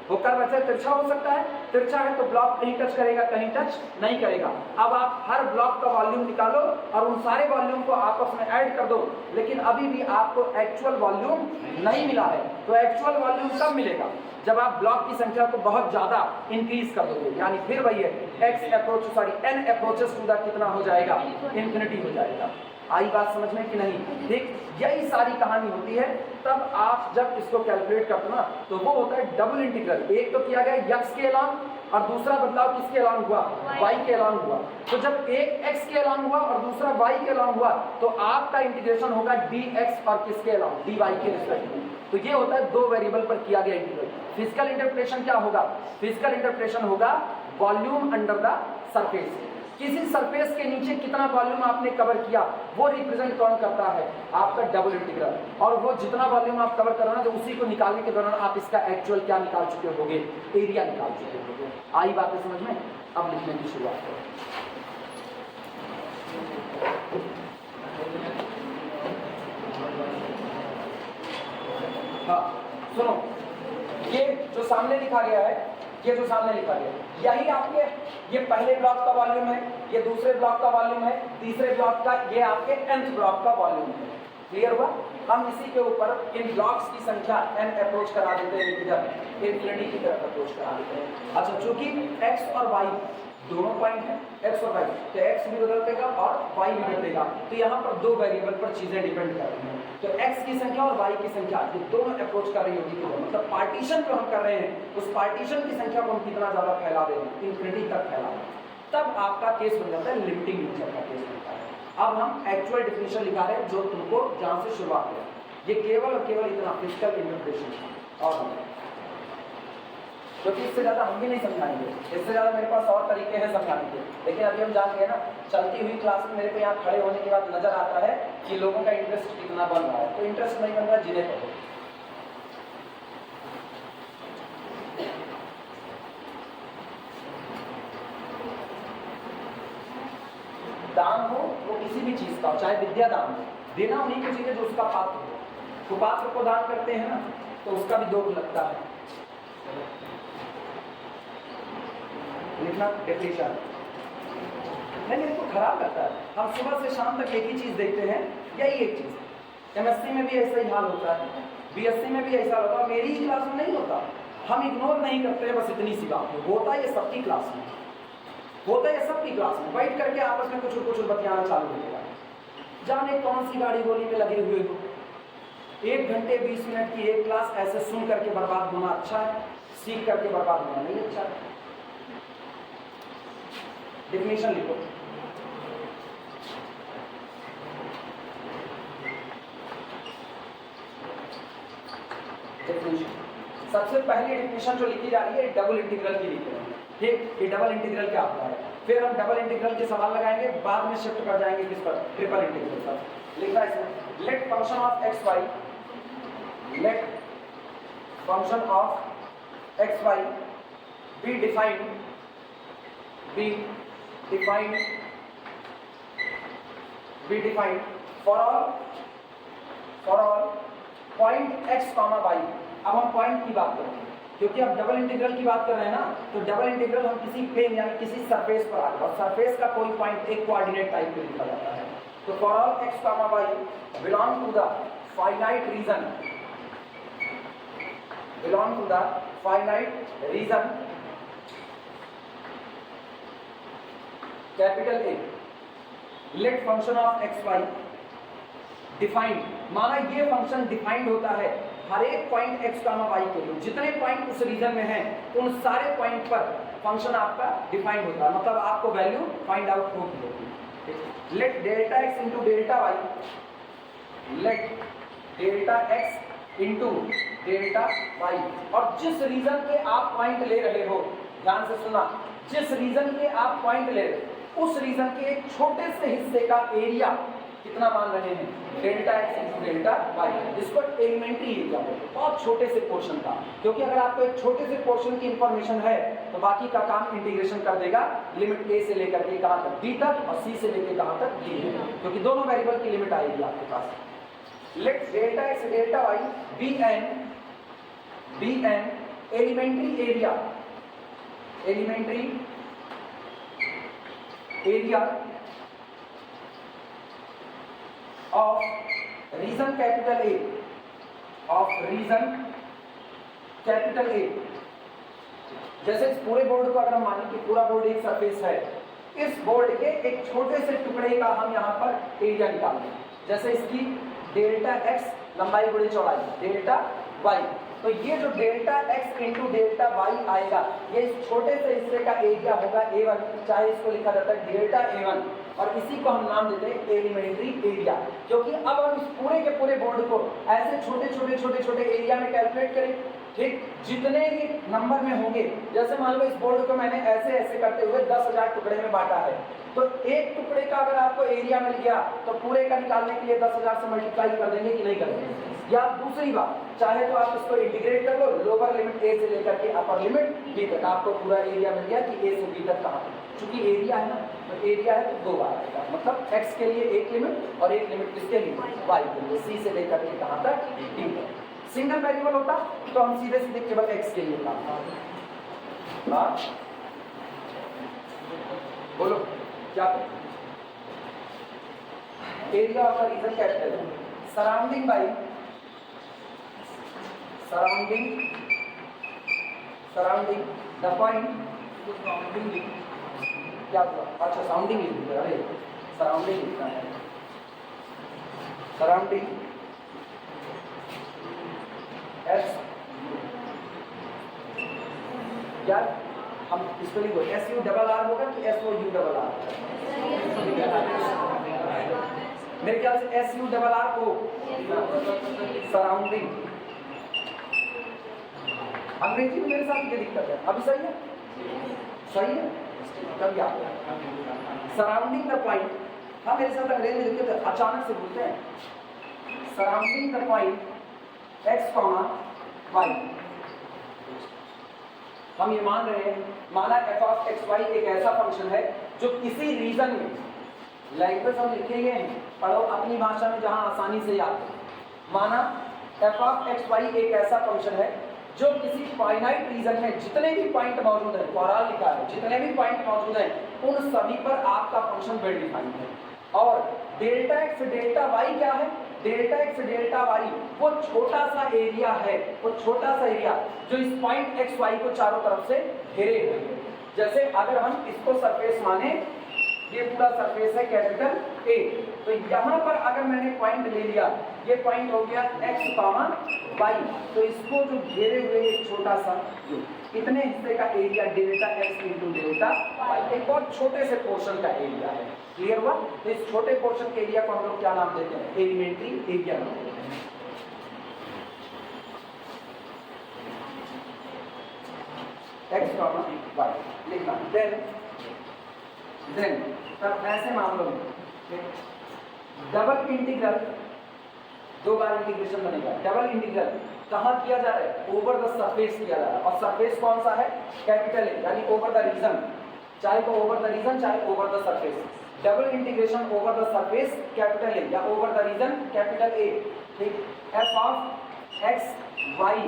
वो कर्व ऐसे तिरछा हो सकता है, तिरछा है तो ब्लॉक कहीं टच करेगा, कहीं टच नहीं करेगा। अब आप हर ब्लॉक का वॉल्यूम निकालो और उन सारे वॉल्यूम को आपस में ऐड कर दो, लेकिन अभी भी आपको एक्चुअल वॉल्यूम नहीं मिला है। तो एक्चुअल वॉल्यूम कब मिलेगा? जब आप ब्लॉक की संख्या को बहुत ज्यादा इंक्रीज कर दोगे। यानी फिर वही है n अप्रोचेस टू द कितना हो जाएगा? इन्फिनिटी हो जाएगा। आई बात समझ में कि नहीं? ठीक, यही सारी कहानी होती है। तब आप जब इसको कैलकुलेट करते हो ना तो वो होता है डबल इंटीग्रल। एक तो किया गया x के अलॉन्ग और दूसरा बदलाव किसके अलॉन्ग हुआ? y के अलॉन्ग हुआ। तो जब एक x के अलॉन्ग हुआ और दूसरा y के अलॉन्ग हुआ तो आपका इंटीग्रेशन होगा dx और किसके अलॉन्ग? dy के रिस्पेक्ट में। तो ये होता है दो वेरिएबल पर किया गया इंटीग्रल। फिजिकल इंटरप्रिटेशन क्या होगा? फिजिकल इंटरप्रिटेशन होगा वॉल्यूम अंडर द सरफेस। किसी सरफेस के नीचे कितना वॉल्यूम आपने कवर किया वो रिप्रेजेंट कौन करता है? आपका डबल इंटीग्रल। और वो जितना वॉल्यूम आप कवर कर रहे हो तो उसी को निकालने के दौरान आप इसका एक्चुअल क्या निकाल चुके होगे? एरिया निकाल चुके होगे। आई बातें समझ में? अब लिखने की शुरुआत करो। हाँ सुनो, ये जो सामने लिखा गया है, ये जो सामने लिखा गया यही आपके ये पहले ब्लॉक का वॉल्यूम है, ये दूसरे ब्लॉक का वॉल्यूम है, तीसरे ब्लॉक का, ये आपके nth ब्लॉक का वॉल्यूम है। क्लियर हुआ? हम इसी के ऊपर इन ब्लॉक्स की संख्या n अप्रोच करा देते हैं, इधर इन्फिनिटी की तरफ अप्रोच करा देते हैं। अच्छा, चूंकि x और y दोनों पॉइंट है, x और y, तो x भी बदलतेगा और y भी बदलेगा। तो यहाँ पर दो वेरिएबल पर चीजें डिपेंड कर रही हैं। तो x की संख्या और y की संख्या ये दोनों अप्रोच कर रही होगी। तो मतलब पार्टीशन जो हम कर रहे हैं उस पार्टीशन की संख्या को हम कितना ज्यादा फैला देंगे? इन्फिनिटी तक फैला देंगे। तब आपका केस बन जाता है लिमिटिंग नेचर का केस बनता है। अब हम एक्चुअल डिफिनेशन लिखा रहे हैं जो तुमको जहां से शुरुआत है। ये केवल और केवल इतना फिजिकल इंटरप्रिटेशन और क्योंकि इससे ज़्यादा हम भी नहीं समझाएंगे, इससे ज़्यादा मेरे पास और तरीके हैं समझाने के। लेकिन अभी हम जान गए ना, चलती हुई क्लास में मेरे को यहाँ खड़े होने के बाद नजर आता है कि लोगों का इंटरेस्ट कितना बन रहा है। तो इंटरेस्ट नहीं बन रहा, जिन्हें पढ़ो। दान हो वो किसी भी चीज का हो, चाहे विद्या दान हो, देना उन्हीं को चाहिए जो उसका पात्र हो। तो पात्र को दान करते हैं ना तो उसका भी दोष लगता है। लिखना डेफिनेशन नहीं, मेरे को खराब लगता है। हम सुबह से शाम तक एक ही चीज देखते हैं, यही एक चीज। एमएससी में भी ऐसा ही हाल होता है, बीएससी में भी ऐसा होता है, मेरी ही क्लास में नहीं होता। हम इग्नोर नहीं करते, बस इतनी सी बात है। होता है ये सबकी क्लास में, होता है सबकी क्लास में। बैठ करके आपस में कुछ बतियाना चालू हो गया, जाने कौन सी गाड़ी गोली में लगे हुए हो। 1 घंटे 20 मिनट की एक क्लास ऐसे सुन करके बर्बाद होना अच्छा है, सीख करके बर्बाद होना नहीं अच्छा है। डेफिनेशन लिखो। डेफिनेशन सबसे पहली डेफिनेशन जो लिखी जा रही है डबल इंटीग्रल की लिखी है। ठीक, ये डबल इंटीग्रल क्या होता है? फिर हम डबल इंटीग्रल के सवाल लगाएंगे, बाद में शिफ्ट कर जाएंगे किस पर? ट्रिपल इंटीग्रल पर। लिखा है इसमें, let function of x y, let function of x y be defined for all point x, y। अब हम पॉइंट की बात करें क्योंकि अब डबल इंटीग्रल की बात कर रहे हैं ना, तो डबल इंटीग्रल हम किसी प्लेन यानी किसी सरफेस पर आ गए और सरफेस का कोई पॉइंट एक कोऑर्डिनेट टाइप में लिखा जाता है। तो for all x, y belong to the finite region capital A, let function of x y defined, माना ये फंक्शन डिफाइंड होता है हर एक पॉइंट x, y के लिए। जितने पॉइंट उस रीजन में हैं उन सारे पॉइंट पर फंक्शन आपका डिफाइंड होता है, मतलब आपको वैल्यू फाइंड आउट होती है। Let delta x into delta y, let delta x into delta y, और जिस रीजन के आप पॉइंट ले रहे हो, ध्यान से सुना, जिस रीजन के आप पॉइंट ले रहे हो उस रीजन के एक छोटे से हिस्से का एरिया कितना मान रहे हैं, delta x into delta y, इसको एलिमेंट्री एरिया बोलते हैं, बहुत छोटे से पोर्शन का। क्योंकि अगर आपको एक छोटे से पोर्शन की इंफॉर्मेशन है तो बाकी का काम इंटीग्रेशन कर देगा, लिमिट ए से लेकर के कहां तक, बी तक, और सी से लेकर कहां तक, डी तक, क्योंकि दोनों वेरिएबल की लिमिट आएगी आपके पास। Let delta x delta y be an elementary area, elementary area of region capital A, of region capital A. जैसे इस पूरे बोर्ड को अगर हम माने कि पूरा बोर्ड एक सरफेस है, इस बोर्ड के एक छोटे से टुकड़े का हम यहाँ पर एरिया निकाल दें, जैसे इसकी डेल्टा एक्स लंबाई गुणे चौड़ाई, डेल्टा वाई, तो ये जो delta x into delta y आएगा, ये इस छोटे से हिस्से का एरिया होगा A1, चाहे इसको लिखा जाता है डेल्टा A1, और इसी को हम नाम देते हैं एलिमेंट्री एरिया। क्योंकि अब हम इस पूरे के पूरे बोर्ड को ऐसे छोटे एरिया में कैलकुलेट करें, ठीक, जितने भी नंबर में होंगे, जैसे मान लो इस बोर्ड को मैंने ऐसे ऐसे करते हुए 10,000 टुकड़े में बांटा है, तो एक टुकड़े का अगर आपको एरिया मिल गया तो पूरे का निकालने के लिए 10,000 से मल्टीप्लाई कर देंगे कि नहीं करेंगे। या दूसरी बात, चाहे तो आप इसको इंटीग्रेट कर लो, लोअर लिमिट ए से लेकर के अपर लिमिट बी तक, आपको पूरा एरिया मिल गया कि ए से बी तक कहाँ तक, चूंकि एरिया है ना, तो एरिया है तो 2 बार आएगा, मतलब एक्स के लिए एक लिमिट और एक लिमिट किसके लिए, वाई के लिए, सी से लेकर के कहाँ तक, डी तक। सिंगल वेरिएबल होता तो हम सीधे सीधे केवल एक्स के लिए काम करते। बोलो क्या करें, area of the region capital surrounding by, surrounding the point, क्या हुआ, अच्छा साउंडिंग लिख दिया, अरे सराउंडिंग लिखना है, सराउंडिंग एस, यार हम इसको लिखो SU डबल आर होगा कि SOU डबल आर, मेरे ख्याल से SU डबल आर को सराउंडिंग, अंग्रेजी में मेरे साथ ये दिक्कत है, अभी सही है, सही है, कभी आप सराउंडिंग द पॉइंट, हाँ मेरे साथ अंग्रेजी में दिक्कत है, अचानक से बोलते हैं, surrounding the point x, y, हम ये मान रहे हैं, माना f ऑफ एक्स वाई एक ऐसा फंक्शन है जो किसी रीजन में, लैंग्वेज हम लिखे गए हैं, पढ़ो अपनी भाषा में जहां आसानी से याद, माना f ऑफ एक्स वाई एक ऐसा फंक्शन है जो किसी फाइनाइट रीजन में जितने भी पॉइंट मौजूद हैं, कोराल लिखा है, जितने भी पॉइंट मौजूद हैं उन सभी पर आपका फंक्शन वेल डिफाइंड है। और डेल्टा एक्स डेल्टा वाई क्या है, डेल्टा एक्स डेल्टा वाई वो छोटा सा एरिया है, वो छोटा सा एरिया जो इस पॉइंट एक्स वाई को चारों तरफ से घेरे हुए है। जैसे अगर हम इसको सरफेस माने, ये पूरा सरफेस है कैपिटल ए, तो यहाँ पर अगर मैंने पॉइंट ले लिया, ये पॉइंट हो गया एक्स कॉमा वाई, तो इसको जो घेरे हुए एक छोटा सा जो कितने हिस्से का area, delta x into delta y, एक बहुत छोटे से पोर्शन का एरिया है, क्लियर हुआ। तो इस छोटे पोर्शन के एरिया को हम लोग क्या नाम देते हैं, एलिमेंट्री एरिया नाम देते हैं। एक्स कॉमा वाई लिखना, देन तब ऐसे मामलों में डबल इंटीग्रल, 2 बार इंटीग्रेशन बनेगा, डबल इंटीग्रल कहाँ किया जा रहा है, ओवर द सरफेस किया जा रहा है, और सरफेस कौन सा है, कैपिटल ए, यानी ओवर द रीजन, चाहे तो ओवर द रीजन चाहे over the surface, double integration over the surface capital A या over the region capital A, ठीक, f of x y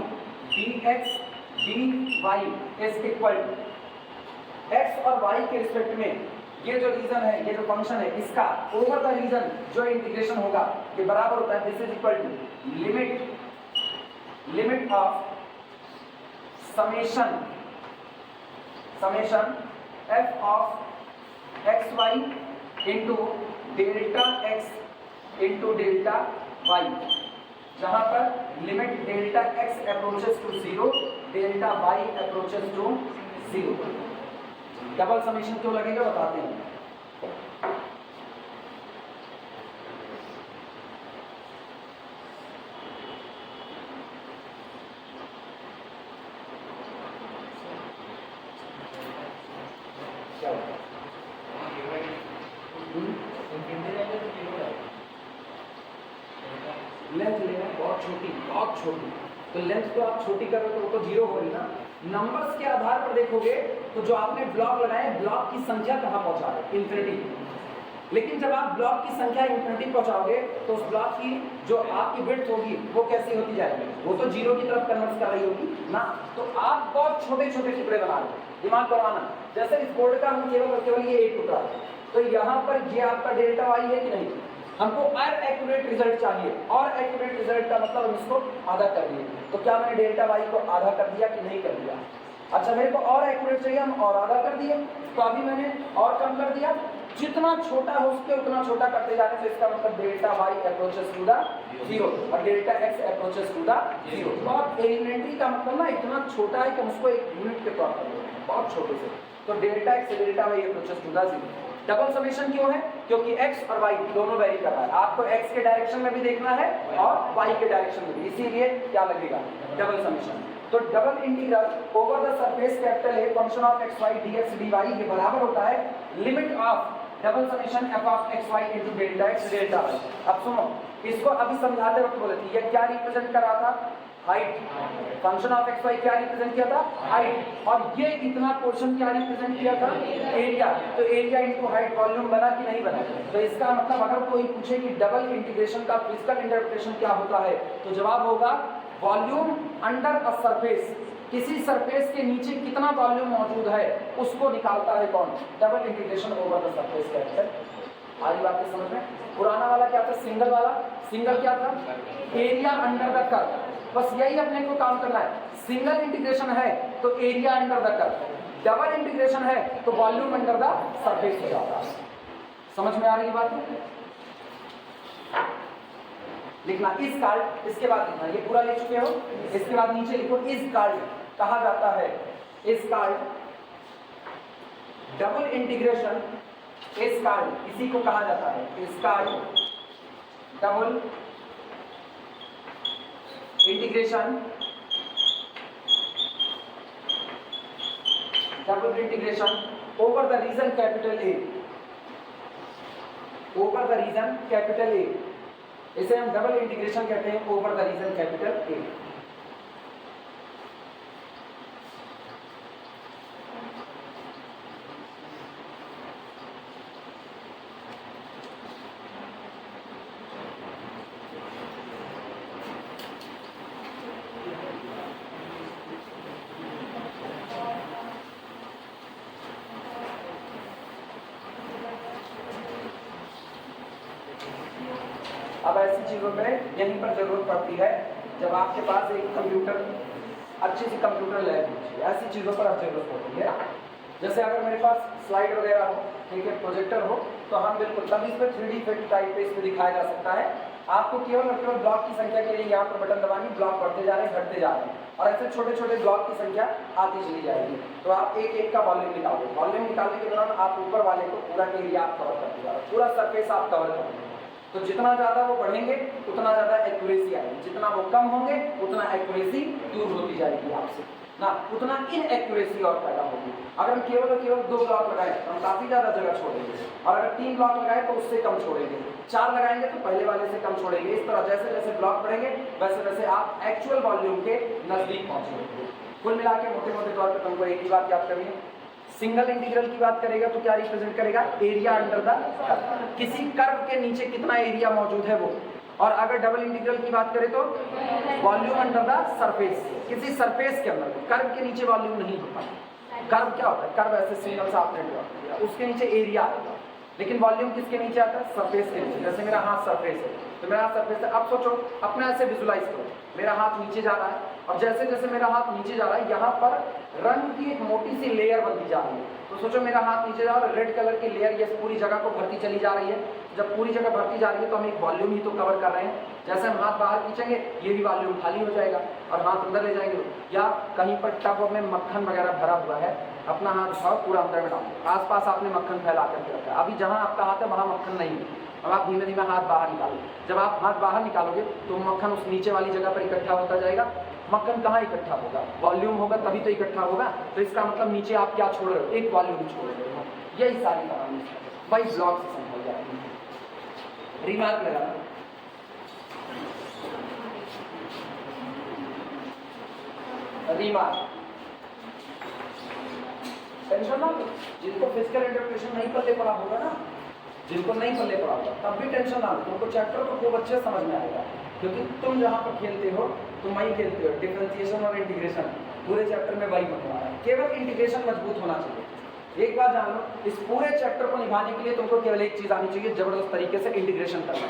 d x d y is equal to x और y के respect में ये जो reason है, ये जो फंक्शन है, इसका ओवर द रीजन जो इंटीग्रेशन होगा ये बराबर होता है, this is equal to limit of summation f of x y into delta x into delta y, जहां पर limit delta x approaches to 0, delta y approaches to 0। Double summation क्यों लगेगा बताते हैं। क्या होगा? लेंथ लेना है बहुत छोटी, तो लेंथ तो आप छोटी कर रहे हो तो वो तो जीरो हो रही ना। नंबर्स के आधार पर देखोगे तो जो आपने ब्लॉक लगाए ब्लॉक की संख्या कहाँ पहुंचा रहे, इन्फिनिटी। लेकिन जब आप ब्लॉक की संख्या इन्फिनिटी पहुंचाओगे तो उस ब्लॉक की जो आपकी विड्थ होगी वो कैसी होती जाएगी, वो तो जीरो की तरफ कन्वर्ट कर रही होगी ना। तो आप बहुत छोटे छोटे टुकड़े बना रहे हो, दिमाग करवाना। जैसे इस बोर्ड का हम केवल ये एक टुकड़ा है, तो यहाँ पर ये आपका डेल्टा वाई है कि नहीं, हमको और एक्यूरेट रिजल्ट चाहिए। और एक्यूरेट रिजल्ट का मतलब हम इसको आधा कर दिए, तो क्या मैंने डेल्टा वाई को आधा कर दिया कि नहीं कर दिया? अच्छा, मेरे को और एक्यूरेट चाहिए, हम और आधा कर दिए, तो अभी मैंने और कम कर दिया। जितना छोटा हो उसके उतना छोटा करते जाने से इसका मतलब delta y approaches to the zero और delta x approaches to the zero. तो आप एलिमेंट्री का मतलब ना इतना छोटा है कि हम उसको एक यूनिट के तौर पर लेते हैं, बहुत छोटे से। तो delta x delta y approaches to the zero. Double summation क्यों है? क्योंकि x और y दोनों वेरी कर रहा है, आपको x के डायरेक्शन में भी देखना है और y के डायरेक्शन में भी, इसीलिए क्या लगेगा डबल समेशन। तो double integral over the surface capital A function of x y dx dy ये बराबर होता है limit of double summation f of x y into delta x delta y. अब सुनो, इसको अभी समझाते वक्त बोले थे ये क्या रिप्रेजेंट कर रहा था, height. Function of x y क्या रिप्रेजेंट किया था, हाइट। और ये इतना पोर्शन क्या रिप्रेजेंट किया था, एरिया। तो एरिया इनटू हाइट वॉल्यूम बना कि नहीं बना? तो इसका मतलब अगर कोई पूछे कि डबल इंटीग्रेशन का फिजिकल इंटरप्रिटेशन क्या होता है, तो जवाब होगा वॉल्यूम अंडर अ सरफेस। किसी सरफेस के नीचे कितना वॉल्यूम मौजूद है उसको निकालता है कौन, double integration over the surface capital. आज बात है समझ में। पुराना वाला क्या था, सिंगल वाला। सिंगल क्या था, एरिया अंडर द कर्व। बस यही अपने को काम करना है। सिंगल इंटीग्रेशन है तो area under the curve, double integration है तो वॉल्यूम अंडर द सरफेस हो जाता है। समझ में आ रही बात है? लिखना इस कार्ड, इसके बाद लिखना, ये पूरा लिख चुके हो, इसके बाद नीचे लिखो इस कार्ड कहा जाता है, is called double integration, is called इसी को कहा जाता है, is called double integration, double integration over the region capital A, over the region capital A, इसे हम डबल इंटीग्रेशन कहते हैं over the region capital A. अब ऐसी चीज़ों में यहीं पर जरूरत पड़ती है जब आपके पास एक कंप्यूटर, अच्छी सी कंप्यूटर लैब होती है, ऐसी चीज़ों पर अब जरूरत होती है। जैसे अगर मेरे पास स्लाइड वगैरह हो, ठीक है, प्रोजेक्टर हो, तो हम बिल्कुल तब इस पर 3D इफेक्ट टाइप पे इसमें दिखाया जा सकता है। आपको केवल और केवल ब्लॉक की संख्या के लिए यहाँ पर बटन दबानी, ब्लॉक बढ़ते जा रहे हैं, घटते जा रहे हैं, और ऐसे छोटे छोटे ब्लॉक की संख्या आती चली जाएगी। तो आप एक एक का वॉल्यूम निकालोगे, वॉल्यूम निकालने के दौरान आप ऊपर वाले को पूरा एरिया आप कवर करते जा रहे हो, पूरा सरफेस आप कवर करते हो। तो जितना ज़्यादा वो बढ़ेंगे उतना ज़्यादा एक्यूरेसी आएगी, जितना वो कम होंगे उतना एक्यूरेसी दूर होती जाएगी आपसे ना, उतना इनएक्यूरेसी और पैदा होगी। अगर हम केवल और केवल 2 ब्लॉक लगाएं तो हम काफ़ी ज़्यादा जगह छोड़ेंगे, और अगर 3 ब्लॉक लगाएं तो उससे कम छोड़ेंगे, 4 लगाएंगे तो पहले वाले से कम छोड़ेंगे। इस तरह जैसे जैसे ब्लॉक बढ़ेंगे वैसे वैसे आप एक्चुअल वॉल्यूम के नज़दीक पहुँचेंगे। कुल मिला के मोटे मोटे तौर पर तुमको एक ही बात याद करनी है, सिंगल इंटीग्रल की बात करेगा तो क्या रिप्रेजेंट करेगा, एरिया अंडर द कर्व, किसी कर्व के नीचे कितना एरिया मौजूद है वो। और अगर डबल इंटीग्रल की बात करें तो वॉल्यूम अंडर द सरफेस, किसी सरफेस के अंदर, कर्व के नीचे वॉल्यूम नहीं होता। कर्व क्या होता है, कर्व ऐसे सिंगल सा आपने ड्रॉ, उसके नीचे एरिया आएगा, लेकिन वॉल्यूम किसके नीचे आता है, सरफेस के नीचे। जैसे मेरा हाथ सरफेस है तो मेरा हाथ सरफेस है। अब सोचो, अपने ऐसे विजुलाइज करो, मेरा हाथ नीचे जा रहा है, और जैसे जैसे मेरा हाथ नीचे जा रहा है यहाँ पर रंग की एक मोटी सी लेयर बनती जा रही है। तो सोचो मेरा हाथ नीचे जा रहा है, रेड कलर की लेयर ये पूरी जगह को भरती चली जा रही है। जब पूरी जगह भरती जा रही है तो हम एक वॉल्यूम ही तो कवर कर रहे हैं। जैसे हम हाथ बाहर खींचेंगे ये भी वॉल्यूम खाली हो जाएगा और हाथ अंदर ले जाएंगे, या कहीं पर टब में मक्खन वगैरह भरा हुआ है अपना हाथ उठाओ, पूरा अंदर में डालो। आसपास आपने मक्खन फैला करके रखा है, अभी जहाँ आपका हाथ है वहाँ मक्खन नहीं है। अब आप धीमे धीमे हाथ बाहर निकालो। जब आप हाथ बाहर निकालोगे तो मक्खन उस नीचे वाली जगह पर इकट्ठा होता जाएगा। मक्खन कहाँ इकट्ठा होगा? वॉल्यूम होगा तभी तो इकट्ठा होगा। तो इसका मतलब नीचे आप क्या छोड़ रहे हो? एक वॉल्यूम छोड़ रहे हो। यही सारी कहानी वही ब्लॉक से समझ जाती है। रिमार्क लगाना, रिमार्क, टेंशन ना लो। जिनको फिजिकल इंटरप्रिटेशन नहीं पल्ले पड़ा होगा ना, जिनको नहीं पल्ले पड़ा होगा तब भी टेंशन ना लो, तुमको चैप्टर तो खूब अच्छे समझ में आएगा। क्योंकि तुम जहाँ पर खेलते हो तुम वही खेलते हो, डिफरेंशिएशन और इंटीग्रेशन पूरे चैप्टर में वही बनने वाला है। केवल इंटीग्रेशन मजबूत होना चाहिए। एक बात जान लो, इस पूरे चैप्टर को निभाने के लिए तुमको केवल एक चीज आनी चाहिए, जबरदस्त तरीके से इंटीग्रेशन करना।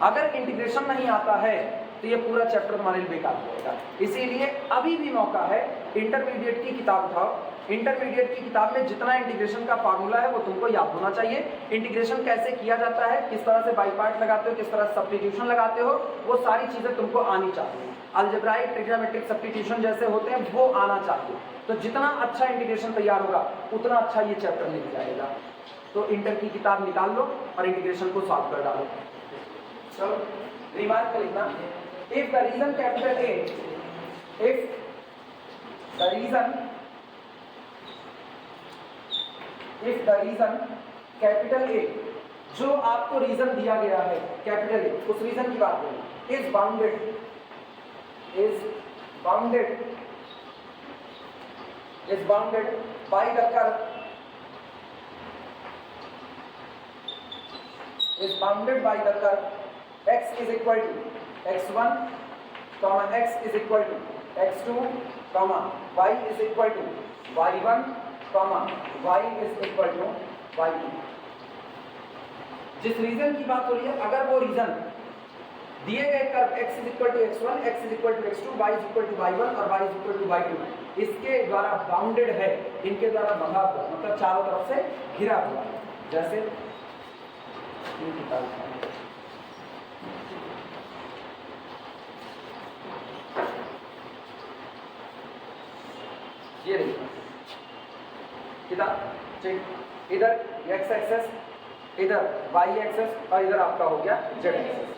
अगर इंटीग्रेशन नहीं आता है तो ये पूरा चैप्टर तुम्हारे लिए बेकार हो जाएगा। इसीलिए अभी भी मौका है, इंटरमीडिएट की किताब उठाओ। इंटरमीडिएट की किताब में जितना इंटीग्रेशन का फार्मूला है वो तुमको याद होना चाहिए। इंटीग्रेशन कैसे किया जाता है, किस तरह से बाई पार्ट लगाते हो, किस तरह से सब्स्टिट्यूशन लगाते हो, वो सारी चीजें तुमको आनी चाहिए। अलजेब्राइक, ट्रिग्नोमेट्रिक सब्स्टिट्यूशन जैसे होते हैं वो आना चाहिए। तो जितना अच्छा इंटीग्रेशन तैयार होगा उतना अच्छा ये चैप्टर निकल जाएगा। तो इंटर की किताब निकाल लो और इंटीग्रेशन को सॉल्व कर डालो। चलो रिमार्क को लिखना, if the reason capital A, if the reason capital A, जो आपको रीजन दिया गया है कैपिटल ए, उस रीजन की बात करें, is bounded by the curve, is bounded by the curve x is equal to x1, x is equal to x2, y is equal to y1, y is equal to y2। जिस reason की बात हो रही है, अगर वो reason दिए गए curve x is equal to x1, x is equal to x2, y is equal to y1 और y is equal to y2 इसके द्वारा बाउंडेड है, इनके द्वारा बंधा हुआ, मतलब चारों तरफ से घिरा हुआ, जैसे ये देखिए इधर x एक्सेस, इधर y एक्सेस और इधर आपका हो गया z एक्सेस।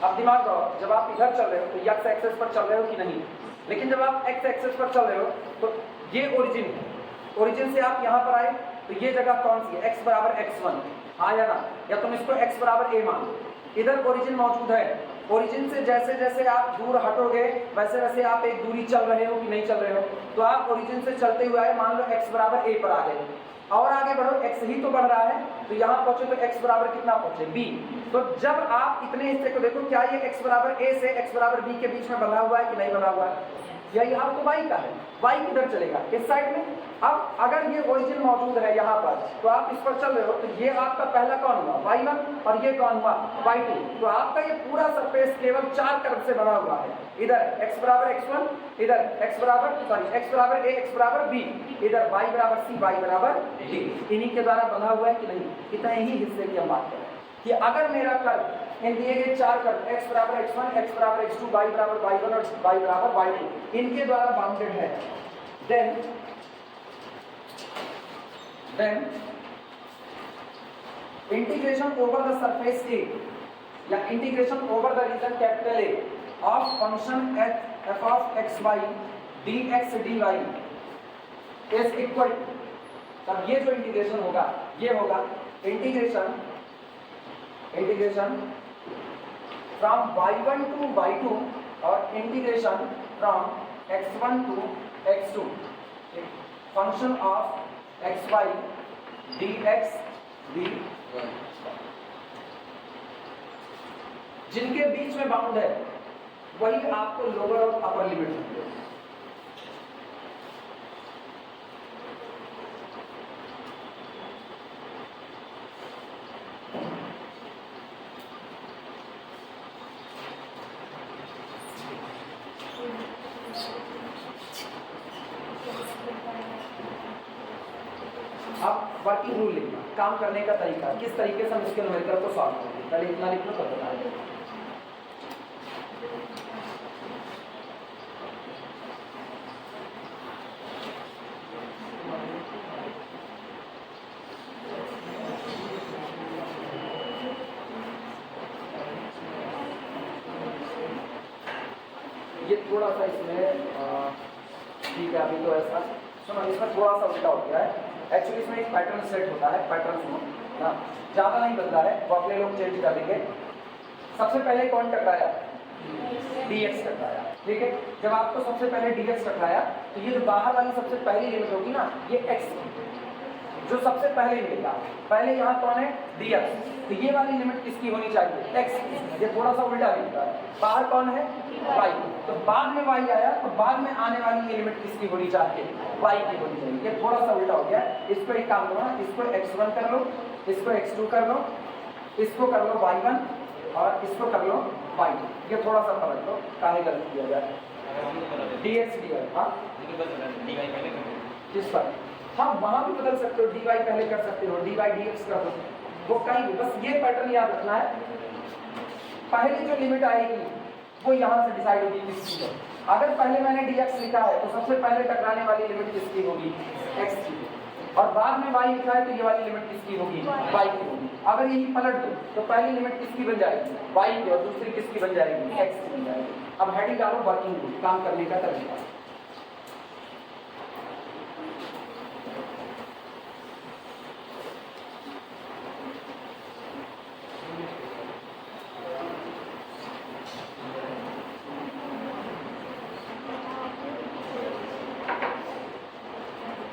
अब दिमाग लगाओ, जब आप इधर चल रहे हो तो x एक्सेस पर चल रहे हो कि नहीं, लेकिन जब आप x एक्सेस पर चल रहे हो तो ये ओरिजिन है, ओरिजिन से आप यहाँ पर आए तो ये जगह कौन सी है? x बराबर x1, हाँ या ना? या तुम इसको x बराबर a मान लो। इधर ओरिजिन मौजूद है, ओरिजिन से जैसे जैसे आप दूर हटोगे वैसे वैसे आप एक दूरी चल रहे हो कि नहीं चल रहे हो। तो आप ओरिजिन से चलते हुए आए, मान लो x बराबर a पर आ गए, और आगे बढ़ो, x ही तो बढ़ रहा है, तो यहाँ पहुंचे तो x बराबर कितना पहुंचे? b। तो जब आप इतने हिस्से को देखो, क्या ये x बराबर a से x बराबर b के बीच में बंधा हुआ है कि नहीं बंधा हुआ है? यही आपको y का है, y किधर चलेगा? इस साइड में। अब अगर ये ओरिजिन मौजूद है यहाँ पर तो आप इस पर चल रहे हो, तो ये आपका पहला कौन हुआ? y1 और ये कौन हुआ? y2। तो आपका ये पूरा सरफेस केवल 4 कर्व से बना हुआ है। इधर x बराबर x1, इधर x बराबर a, x बराबर b, इधर y बराबर c, y बराबर d, इन्हीं के द्वारा बना हुआ है कि नहीं? इतने ही हिस्से की हम बात करें कि अगर मेरा कर्व इन दिए गए 4 कर्व x बराबर x1, x बराबर x2, y बराबर y1 और y बराबर y2 इनके द्वारा बाउंडेड है, then integration over the surface A या integration over the region capital A of function f of xy dx dy is equal to, तब ये जो इंटीग्रेशन होगा ये होगा integration from y1 to y2 और integration from x1 to x2 function of xy dx dy जिनके बीच में bound है वही आपको लोअर और अपर लिमिट मिलेगी। अब वर्किंग रूल लिखना, काम करने का तरीका, किस तरीके से हम इसके न्यूमेरिकल को सॉल्व करेंगे। पहले इतना लिख लो तब बताएंगे। ये थोड़ा सा इसमें ठीक है, अभी तो ऐसा सुनो, इसमें थोड़ा सा उल्टा हो गया है। एक्चुअली इसमें एक पैटर्न सेट होता है, पैटर्न सुनो ना, ज़्यादा नहीं बदला है, वो अपने लोग चेंज कर देंगे। सबसे पहले कौन टकराया? dx टकराया, ठीक है। जब आपको सबसे पहले dx टकराया तो ये जो बाहर वाली सबसे पहली लिमिट होगी ना, ये x जो सबसे पहले मिलेगा, पहले यहाँ कौन है? dx, तो ये वाली लिमिट किसकी होनी चाहिए? x। ये थोड़ा सा उल्टा लिखा है, बाहर कौन है? y, तो बाद में y आया, तो बाद में आने वाली ये लिमिट किसकी होनी चाहिए? y की होनी चाहिए। ये थोड़ा सा उल्टा हो गया। इसको एक काम करो ना, इसको x1 कर लो, इसको x2 कर लो, इसको कर लो y1 और इसको कर लो y2। ये थोड़ा सा फर्क लो, काहे गलत किया जाए? dx dy, हाँ जिस पर हाँ वहाँ भी बदल सकते हो, dy पहले कर सकते हो, dy dx कर दो, वो कहीं भी, बस ये पैटर्न याद रखना है। पहली जो लिमिट आएगी वो यहाँ से डिसाइड होगी किसकी है। अगर पहले मैंने dx लिखा है तो सबसे पहले टकराने वाली लिमिट किसकी होगी? x की, और बाद में y लिखा है तो ये वाली लिमिट किसकी होगी? y की होगी। अगर यही पलट दो तो पहली लिमिट किसकी बन जाएगी? y की, और दूसरी किसकी बन जाएगी? x की बन जाएगी। अब हेडिंग डालो वर्किंग रूल, काम करने का तरीका।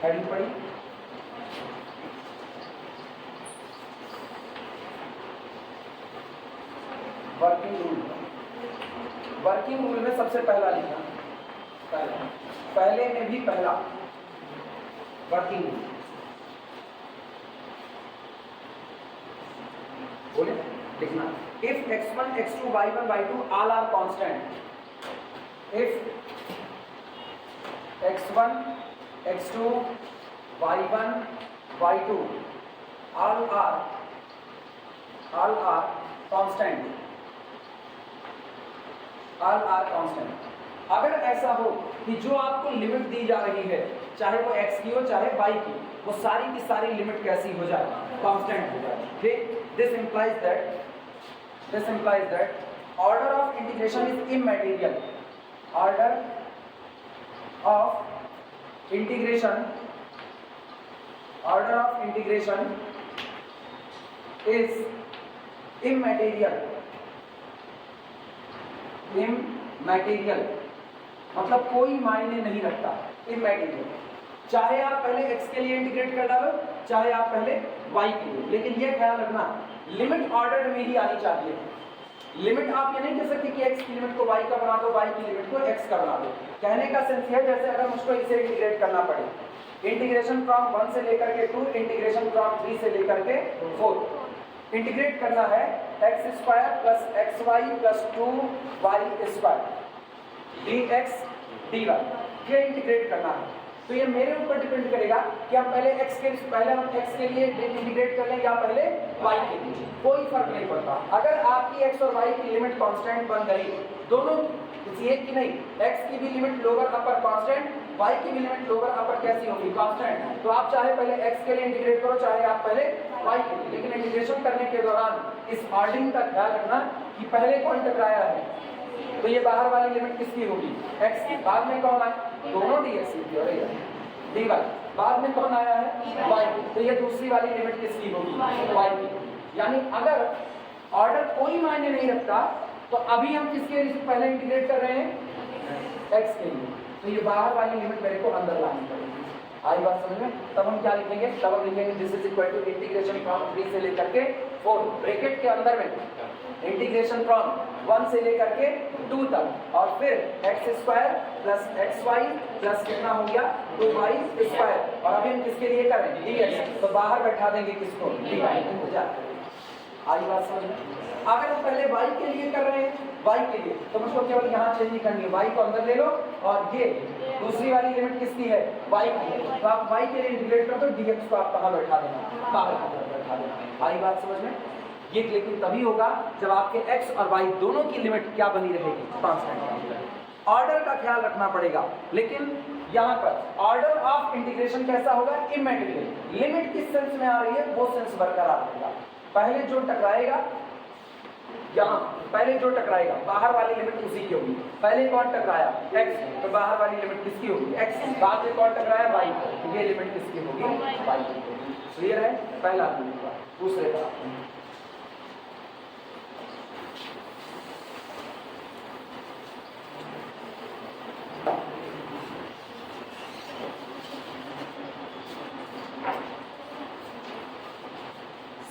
हेडिंग पढ़ी, वर्किंग रूल। वर्किंग रूल में सबसे पहला लिखा, पहले में भी पहला वर्किंग रूल बोले लिखना। If x1 x2 y1 y2 all are constant, if x1 x2 y1 y2 all are constant, all are constant। अगर ऐसा हो कि जो आपको लिमिट दी जा रही है, चाहे वो x की हो चाहे y की, वो सारी की सारी लिमिट कैसी हो जाए? कांस्टेंट हो जाए। ठीक, this implies that order of integration is immaterial, order of integration is immaterial, मतलब कोई मायने नहीं रखता, इमैटेरियल। चाहे आप पहले x के लिए इंटीग्रेट कर डालो, चाहे आप पहले y के लिए, लेकिन ये ख्याल रखना लिमिट ऑर्डर में ही आनी चाहिए। लिमिट आप ये नहीं कह सकते कि x की लिमिट को y का बना दो, y की लिमिट को x का बना दो। कहने का सेंस है जैसे अगर मुझको इसे इंटीग्रेट करना पड़े, इंटीग्रेशन फ्रॉम 1 से लेकर के 2, इंटीग्रेशन फ्रॉम 3 से लेकर के 4, इंटीग्रेट करना है x² plus xy plus 2y² dx dy, ये इंटीग्रेट करना है। तो ये मेरे ऊपर डिपेंड करेगा कि हम पहले x के लिए इंटीग्रेट कर लें या पहले y के लिए, कोई फर्क नहीं पड़ता। अगर आपकी x और y की लिमिट कांस्टेंट बन गई, दोनों किसी एक की नहीं, x की भी limit lower upper constant, y की भी लिमिट लोअर अपर कैसी होगी? कांस्टेंट। तो आप चाहे पहले x के लिए इंटीग्रेट करो, चाहे आप पहले y के लिए, लेकिन इंटीग्रेशन करने के दौरान इस ऑर्डरिंग का ख्याल रखना कि पहले कौन टकराया है, तो ये बाहर वाली लिमिट किसकी होगी? x की। बाद में कौन आया? दोनों dx की और dy। बाद में कौन आया है? y की। तो ये दूसरी वाली लिमिट किसकी होगी? y की। यानी अगर ऑर्डर कोई मायने नहीं रखता तो अभी हम किसके लिए पहले इंटीग्रेट कर रहे हैं? x के लिए। तो ये बाहर वाली लिमिट मेरे को अंदर लानी पड़ेगी। आई बात समझ में? तब हम क्या लिखेंगे? तब हम लिखेंगे this is equal to integration from 3 से लेकर के 4, ब्रैकेट के अंदर में इंटीग्रेशन फ्रॉम 1 से लेकर के 2 तक, और फिर x² प्लस xy प्लस कितना हो गया? 2y²। और अभी हम किसके लिए कर रहे हैं? dx। तो बाहर बैठा देंगे किसको? dy। आई बात समझ में? अगर हम पहले y के लिए कर रहे हैं, y के लिए, तो मुझको केवल यहाँ चेंज नहीं करनी है, y को अंदर ले लो, और ये दूसरी वाली लिमिट किसकी है? y की है। तो आप y के लिए इंटीग्रेट कर दो, dx को आप कहाँ बैठा देना? बाहर बैठा देना। आई बात समझ में? ये लेकिन तभी होगा जब आपके x और y दोनों की लिमिट क्या बनी रहेगी? कांस्टेंट। ऑर्डर का ख्याल रखना पड़ेगा, लेकिन यहाँ पर ऑर्डर ऑफ इंटीग्रेशन कैसा होगा? इमैटेरियल। लिमिट किस सेंस में आ रही है वो सेंस बरकरार रहेगा। पहले जो टकराएगा यहाँ पहले जो टकराएगा बाहर वाली लिमिट उसी की होगी। पहले कौन टकराया x, तो बाहर वाली लिमिट किसकी होगी x, बाद में कौन टकराया y, तो ये लिमिट किसकी होगी y की होगी। क्लियर है पहला लिमिट का। दूसरे का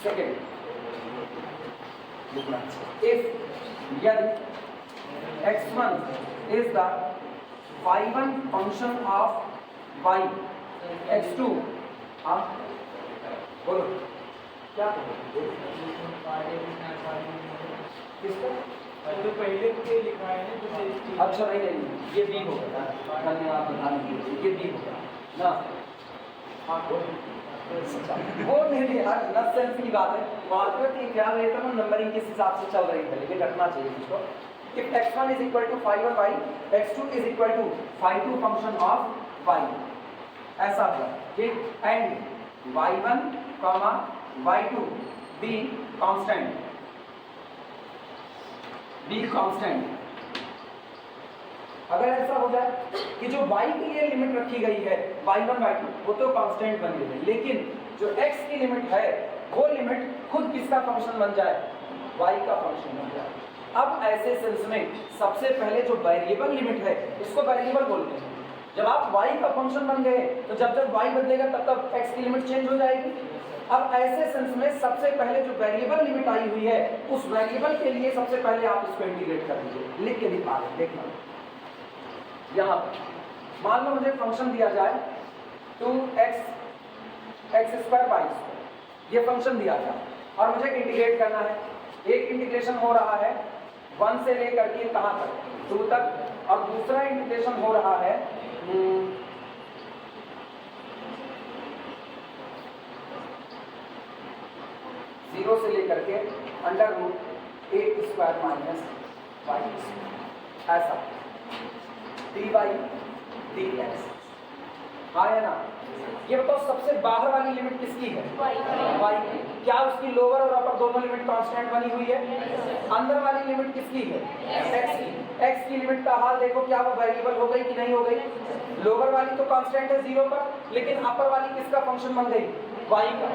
सेकेंड लिखना, इफ यदि x1 is the phi1 function of y, x2 बोलो क्या किसका तो पहले के लिखा है ना, अच्छा नहीं ये बी होगा, धन्यवाद बताने के लिए, ये बी होगा ना। हाँ वो नहीं यार नस सेंस की बात है, मार्कर की क्या रहे थे ना, नंबरिंग किस हिसाब से चल रही है, लेकिन रखना चाहिए इसको। If x1 is equal to phi1 y, x2 is equal to phi2 function of y, ऐसा हुआ ठीक, and y1 comma y2 be constant, be constant। अगर ऐसा हो जाए कि जो y के लिए लिमिट रखी गई है y1 y2 वो तो कांस्टेंट बनी रही, लेकिन जो x की लिमिट है वो लिमिट खुद किसका फंक्शन बन जाए, y का फंक्शन बन जाए। अब ऐसे सेंस में सबसे पहले जो वेरिएबल लिमिट है इसको वेरिएबल बोलते हैं। जब आप y का फंक्शन बन गए तो जब जब y बदलेगा तब तब x की लिमिट चेंज हो जाएगी। अब ऐसे सेंस में सबसे पहले जो वेरिएबल लिमिट आई हुई है उस वेरिएबल के लिए सबसे पहले आप इसको इंटीग्रेट कर दीजिए। लिख के दिखा रहे देखना, यहाँ मान लो मुझे फंक्शन दिया जाए 2x x square y square, ये फंक्शन दिया जाए और मुझे इंटीग्रेट करना है। एक इंटीग्रेशन हो रहा है 1 से लेकर के कहाँ तक 2 तक, और दूसरा इंटीग्रेशन हो रहा है 0 से लेकर के under root A square minus Y square, ऐसा dy dx। हाँ है ना। ये बताओ सबसे बाहर वाली लिमिट किसकी है y की, क्या उसकी लोअर और अपर दोनों लिमिट कांस्टेंट बनी हुई है। अंदर वाली लिमिट किसकी है x की, x की लिमिट का हाल देखो क्या वो वेरिएबल हो गई कि नहीं हो गई। लोअर वाली तो कांस्टेंट है 0 पर, लेकिन अपर वाली किसका फंक्शन बन गई y का।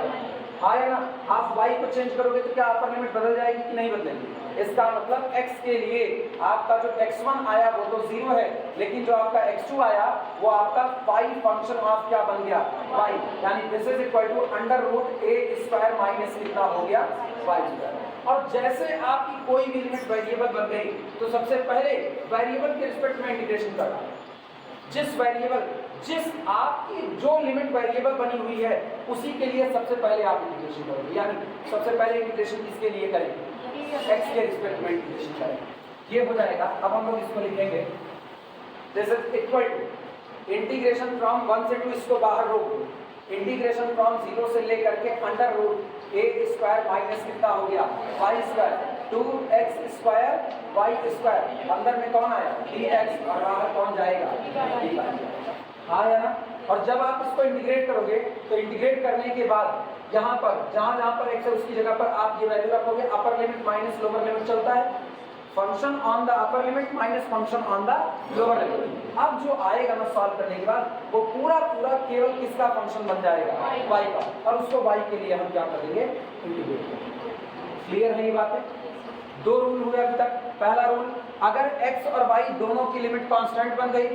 हाँ है ना। आप y को चेंज करोगे तो क्या अपर लिमिट बदल जाएगी कि नहीं बदलेगी। इसका मतलब x के लिए आपका जो x1 आया वो तो 0 है, लेकिन जो आपका x2 आया वो आपका फाई फंक्शन ऑफ क्या बन गया y, यानी this is equal to under root A square minus कितना हो गया y स्क्वायर। और जैसे आपकी कोई भी लिमिट वेरिएबल बन गई तो सबसे पहले वेरिएबल के रिस्पेक्ट में इंटीग्रेशन करना। जिस आपकी जो लिमिट वेरिएबल बनी हुई है उसी के लिए सबसे पहले आप इंटीग्रेशन करोगे, यानी सबसे पहले इंटीग्रेशन किसके लिए करेंगे x के रिस्पेक्ट में इंटीग्रेशन करेंगे। ये हो जाएगा। अब हम लोग इसको लिखेंगे this is equal to integration from 1 से 2, इसको बाहर रोक दो, इंटीग्रेशन फ्रॉम 0 से लेकर के under root A square minus कितना हो गया y square 2x square y square, अंदर में कौन आया dx और बाहर कौन जाएगा dy। हाँ या ना। और जब आप इसको इंटीग्रेट करोगे तो इंटीग्रेट करने के बाद यहाँ पर जहाँ पर x है उसकी जगह पर आप ये वैल्यू रखोगे, upper limit minus lower limit चलता है, function on the upper limit minus function on the lower limit. अब जो आएगा ना सॉल्व करने के बाद वो पूरा केवल किसका फंक्शन बन जाएगा y का, और उसको y के लिए हम क्या करेंगे इंटीग्रेट करेंगे। क्लियर है ये बातें। दो रूल हुए अभी तक। पहला रूल, अगर x और y दोनों की लिमिट कांस्टेंट बन गई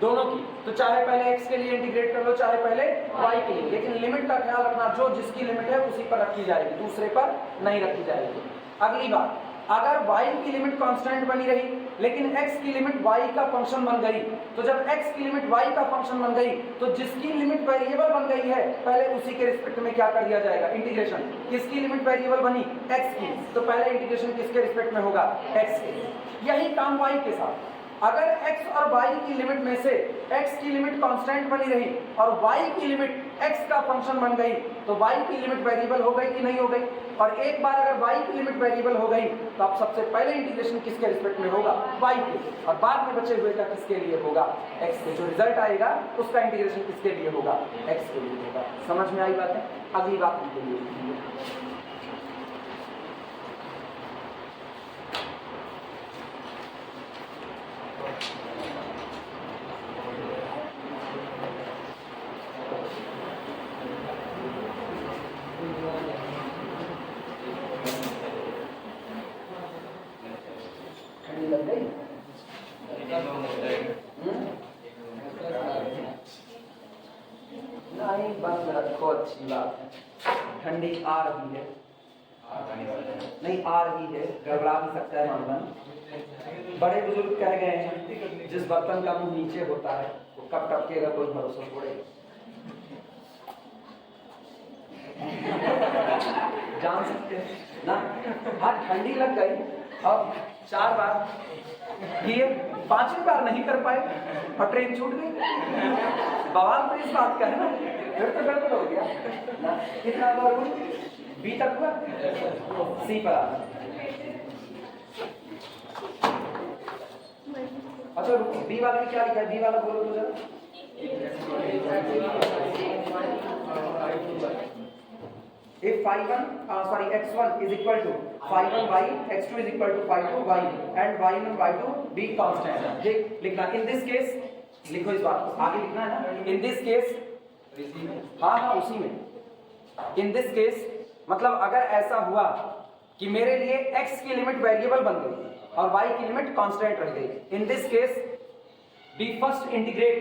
दोनों की, तो चाहे पहले x के लिए इंटीग्रेट कर लो चाहे पहले y के लिए, लेकिन लिमिट का ख्याल रखना जो जिसकी लिमिट है उसी पर रखी जाएगी, दूसरे पर नहीं रखी जाएगी। अगली बात, अगर y की लिमिट कांस्टेंट बनी रही लेकिन x की लिमिट y का फंक्शन बन गई, तो जब x की लिमिट y का फंक्शन बन गई तो जिसकी लिमिट वेरिएबल बन गई है पहले उसी के रिस्पेक्ट में क्या कर दिया जाएगा इंटीग्रेशन। किसकी लिमिट वेरिएबल बनी x की, तो पहले इंटीग्रेशन किसके रिस्पेक्ट में होगा x के। यही काम y के साथ, अगर x और y की लिमिट में से x की लिमिट कांस्टेंट बनी रही और y की लिमिट x का फंक्शन बन गई तो y की लिमिट वेरिएबल हो गई कि नहीं हो गई। और एक बार अगर y की लिमिट वेरिएबल हो गई तो अब सबसे पहले इंटीग्रेशन किसके रिस्पेक्ट में होगा y के, और बाद में बचे हुए का किसके लिए होगा x के। जो रिजल्ट आएगा उसका इंटीग्रेशन किसके लिए होगा x के लिए होगा। समझ में आई बात है। अगली बात के लिए रखो, अच्छी बात है। ठंडी आ रही है, नहीं आ रही है, गड़बड़ा भी सकता है मामला। बड़े बुजुर्ग कह गए हैं जिस बर्तन का मुंह नीचे होता है वो कब टपकेगा कोई भरोसा थोड़े। जान सकते हैं ना। हाँ ठंडी लग गई, अब 4 बार किए, 5वीं बार नहीं कर पाए और ट्रेन छूट गई। बवाल तो इस बात का है ना, फिर तो गड़बड़ हो गया ना। कितना बार हुई? बी तक हुआ, सी पर आ। अच्छा बी वाले में क्या लिखा है? बी वाला बोलो तो जरा। If x1 is equal to phi1y, x2 is equal to phi2y and y1 and y2 be constant। ये लिखना। In this case लिखो, इस बात को आगे लिखना है ना। In this case, हाँ उसी में। In this case मतलब अगर ऐसा हुआ कि मेरे लिए x की लिमिट वेरिएबल बन गई और y की लिमिट कांस्टेंट रह गई, in this case be first integrate,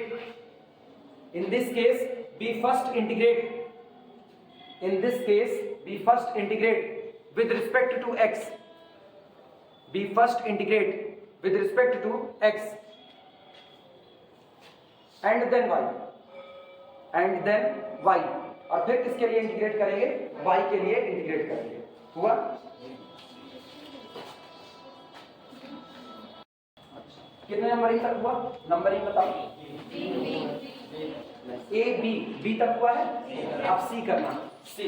in this case be first integrate, in this case be first integrate with respect to x, be first integrate with respect to x and then y, and then y, और फिर किसके लिए integrate करेंगे? y के लिए integrate करेंगे। हुआ? कितने नंबरिंग तक हुआ? नंबरिंग बताओ। ए बी तक हुआ है, अब सी करना। सी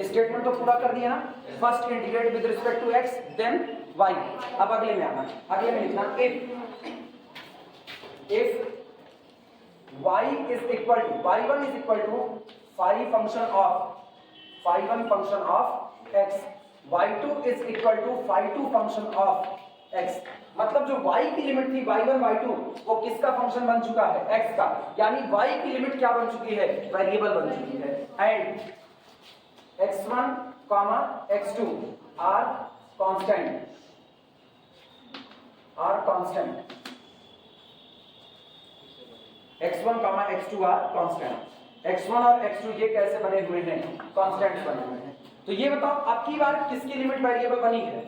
स्टेटमेंट तो पूरा कर दिया ना। First integrate with respect to x then y. अब अगले में आना, अगले में लिखना if y is equal to y1 is equal to phi function of x, y2 is equal to phi2 function of x। मतलब जो y की लिमिट थी y1 y2 वो किसका फंक्शन बन चुका है? x का। यानी y की लिमिट क्या बन चुकी है? वेरिएबल बन चुकी है। And x1, x2 are constant, x1, x2 are constant। x1 और x2 ये कैसे बने हुए हैं? कांस्टेंट बने हुए हैं। तो ये बताओ आपकी बार किसकी लिमिट वेरिएबल बनी है?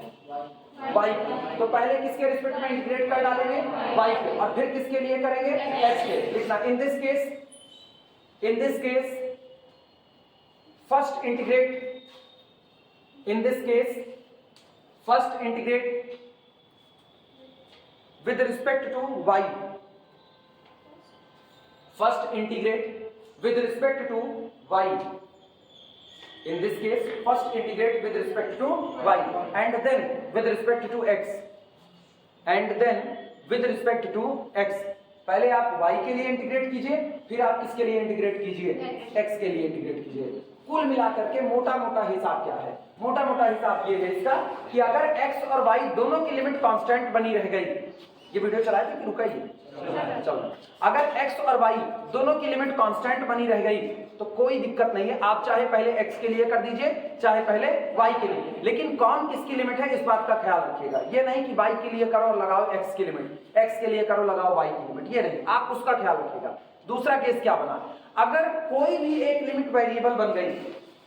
y की। तो पहले किसके रिस्पेक्ट में इंटीग्रेट कर डालेंगे? y के, और फिर किसके लिए करेंगे? x के। लिखना in this case first integrate, in this case first integrate with respect to y, first integrate with respect to y, in this case first integrate with respect to y and then with respect to x, and then with respect to x। पहले आप y के लिए integrate कीजिए, फिर आप किसके लिए integrate कीजिए? x के लिए इंटीग्रेट कीजिए। कुल मिलाकर के मोटा मोटा हिसाब क्या है? मोटा मोटा हिसाब ये है इसका कि अगर x और y दोनों की लिमिट कांस्टेंट बनी रह गई, ये वीडियो चलाए थे कि रुकाइए? चलो, अगर x और y दोनों की लिमिट कांस्टेंट बनी रह गई तो कोई दिक्कत नहीं है, आप चाहे पहले x के लिए कर दीजिए चाहे पहले y के लिए, लेकिन कौन किसकी लिमिट है इस बात का ख्याल रखिएगा। ये नहीं कि y के लिए करो लगाओ x की लिमिट, x के लिए करो लगाओ y की लिमिट, ये नहीं, आप उसका ख्याल रखिएगा। दूसरा केस क्या बना? अगर कोई भी एक लिमिट वेरिएबल बन गई,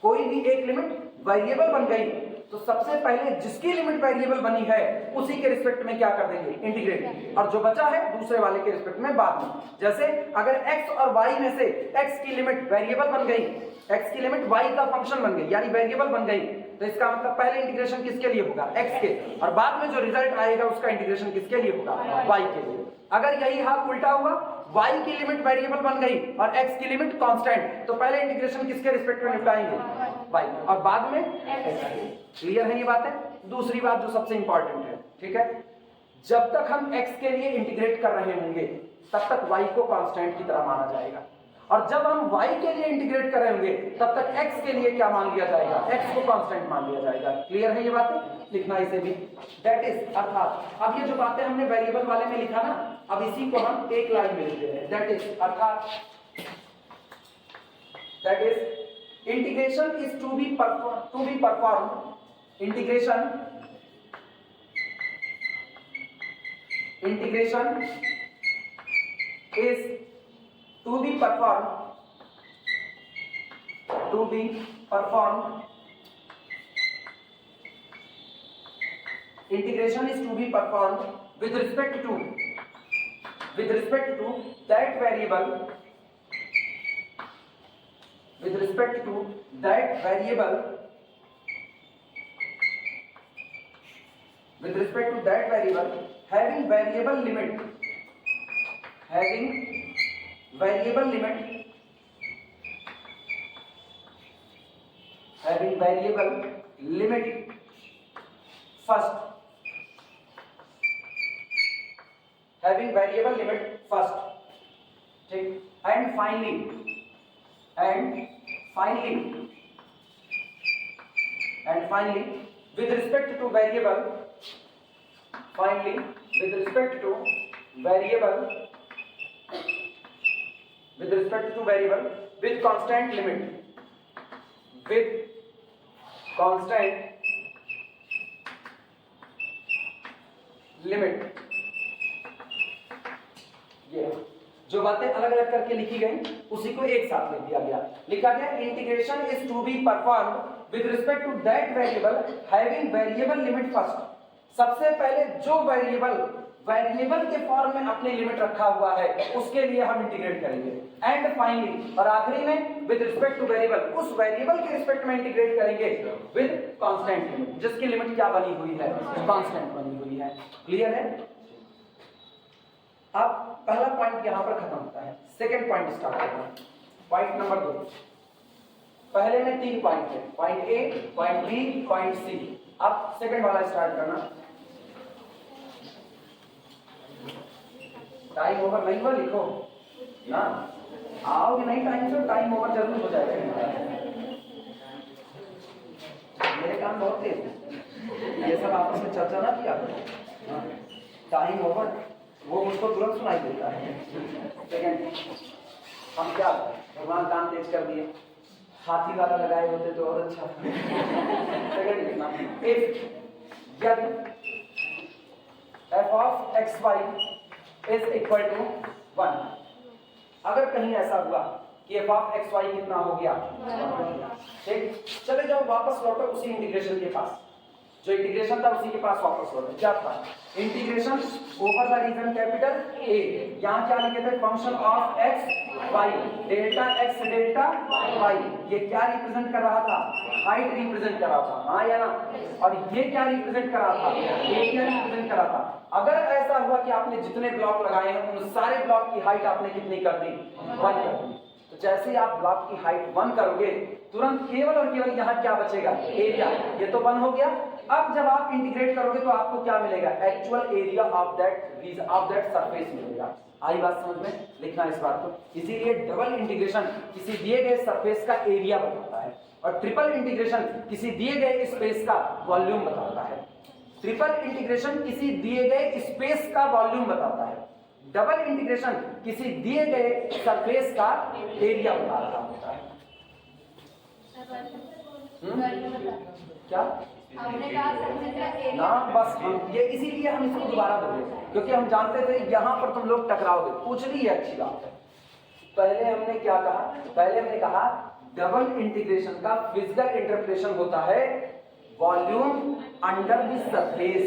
कोई भी एक लिमिट वेरिएबल बन गई तो सबसे पहले जिसकी लिमिट वेरिएबल बनी है उसी के रिस्पेक्ट में क्या कर देंगे? इंटीग्रेट, और जो बचा है दूसरे वाले के रिस्पेक्ट में बाद में। जैसे अगर x और y में से x की लिमिट वेरिएबल बन गई, x की लिमिट y का फंक्शन बन गई यानी वेरिएबल बन गई, तो इसका मतलब पहले इंटीग्रेशन किसके लिए होगा? x के, और बाद में जो रिजल्ट आएगा उसका इंटीग्रेशन किसके लिए होगा? y के लिए। अगर यही हाल उल्टा हुआ, y की लिमिट वेरिएबल बन गई और x की लिमिट कांस्टेंट, तो पहले इंटीग्रेशन किसके रिस्पेक्ट में निपटाएंगे? y, और बाद में x। क्लियर है ये बात है? दूसरी बात जो सबसे इंपॉर्टेंट है, ठीक है, जब तक हम x के लिए इंटीग्रेट कर रहे होंगे तब तक y को कांस्टेंट की तरह माना जाएगा, और जब हम y के लिए इंटीग्रेट कर रहे होंगे तब तक x के लिए क्या मान लिया जाएगा? x को कांस्टेंट मान लिया जाएगा। क्लियर है ये बात? लिखना इसे भी, दैट इज, अर्थात अब ये जो बातें हमने वेरिएबल वाले में लिखा ना, अब इसी को हम एक लाइन में लिख दे रहे हैं, दैट इज, अर्थात that is integration is to be perform, integration is to be performed to be performed, integration is to be performed with respect to that variable, with respect to that variable, with respect to that variable having variable limit, having variable limit, having variable limit first, having variable limit first, ठीक, and finally with respect to variable, finally with respect to variable, with respect to variable with constant limit, with constant limit, ये जो बातें अलग अलग करके लिखी गई उसी को एक साथ लिख दिया गया, लिखा गया integration is to be performed with respect to that variable having variable limit first. सबसे पहले जो वेरिएबल के फॉर्म में अपने लिमिट रखा हुआ है उसके लिए हम इंटीग्रेट करेंगे, एंड फाइनली और आखिरी में विद रिस्पेक्ट टू वेरिएबल, उस वेरिएबल के रिस्पेक्ट में इंटीग्रेट करेंगे विद कांस्टेंट लिमिट, जिसकी लिमिट क्या बनी हुई है, कांस्टेंट बनी हुई है। क्लियर है? अब पहला पॉइंट यहां पर खत्म होता है, सेकंड पॉइंट स्टार्ट करना है, पॉइंट नंबर 2। पहले में 3 पॉइंट थे, point A, point B, point C. अब सेकंड वाला स्टार्ट करना। टाइम ओवर नहीं हुआ लिखो ना, आओगे नहीं टाइम से, टाइम ओवर जरूर हो जाएगा। मेरे काम बहुत तेज है, ये सब आपस में चर्चा ना किया करो। टाइम ओवर वो मुझको तुरंत सुनाई देता है। सेकंड, हम क्या भगवान काम तेज कर दिए, हाथी वाला लगाए होते तो और अच्छा। सेकंड लिखना, इफ यदि f of xy is equal to 1, अगर कहीं ऐसा हुआ कि f of xy कितना हो गया, ठीक, चले जाओ वापस लौटो उसी इंटीग्रेशन के पास, जो इंटीग्रेशन था उसी के पास वापस लौटो। क्या था? Integration over the region capital A, यहाँ क्या लिखे थे, function of x y, delta x delta y, ये क्या रिप्रेजेंट कर रहा था, हाइट रिप्रेजेंट कर रहा था, हाँ या ना, और ये क्या रिप्रेजेंट कर रहा था, एरिया रिप्रेजेंट कर रहा था। अगर ऐसा हुआ कि आपने जितने ब्लॉक लगाए हैं उन सारे ब्लॉक की हाइट आपने कितनी कर दी, 1 कर दी, तो जैसे ही आप ब्लॉक की हाइट 1 करोगे तुरंत केवल और केवल यहाँ क्या बचेगा, एरिया, ये तो 1 हो गया। अब जब आप इंटीग्रेट करोगे तो आपको क्या मिलेगा, actual area of that surface मिलेगा। आई बात समझ में? लिखना इस बात को। इसीलिए डबल इंटीग्रेशन किसी दिए गए सरफेस का एरिया बताता है और ट्रिपल इंटीग्रेशन किसी दिए गए स्पेस का वॉल्यूम बताता है। ट्रिपल इंटीग्रेशन किसी दिए गए स्पेस का वॉल्यूम बताता है, डबल इंटीग्रेशन किसी दिए गए सरफेस का एरिया बता रहा होता है। क्या ना, बस ये इसीलिए हम इसको दोबारा बोले क्योंकि हम जानते थे यहाँ पर तुम लोग टकराओगे, पूछ ली है, अच्छी बात है। पहले हमने क्या कहा, पहले हमने कहा डबल इंटीग्रेशन का फिजिकल इंटरप्रिटेशन होता है वॉल्यूम अंडर द सरफेस।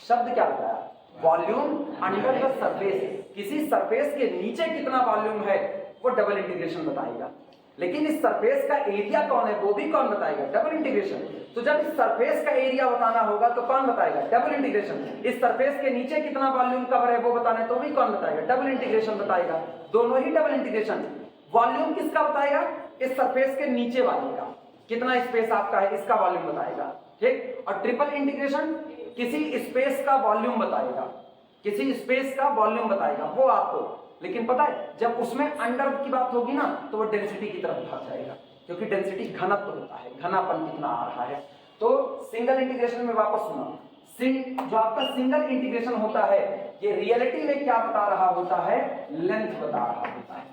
शब्द क्या बताया, वॉल्यूम अंडर द सरफेस। किसी सरफेस के नीचे कितना वॉल्यूम है वो डबल इंटीग्रेशन बताएगा, लेकिन इस सरफेस का एरिया कौन है वो भी कौन बताएगा, डबल इंटीग्रेशन। तो जब इस सरफेस का एरिया बताना होगा तो कौन बताएगा, डबल इंटीग्रेशन। इस सरफेस के नीचे कितना वॉल्यूम कवर है वो बताना है तो भी कौन बताएगा, डबल इंटीग्रेशन बताएगा। दोनों ही डबल इंटीग्रेशन। वॉल्यूम किसका बताएगा, इस सरफेस के नीचे वाले का, कितना स्पेस आपका है इसका वॉल्यूम बताएगा, ठीक। और ट्रिपल इंटीग्रेशन किसी स्पेस का वॉल्यूम बताएगा, किसी स्पेस का वॉल्यूम बताएगा वो आपको। लेकिन पता है जब उसमें अंडर की बात होगी ना तो वो डेंसिटी की तरफ भाग जाएगा, क्योंकि डेंसिटी घनत्व होता है, घनापन कितना आ रहा है। तो सिंगल इंटीग्रेशन में वापस सुना, जो आपका सिंगल इंटीग्रेशन होता है ये रियलिटी में क्या बता रहा होता है, लेंथ बता रहा होता है।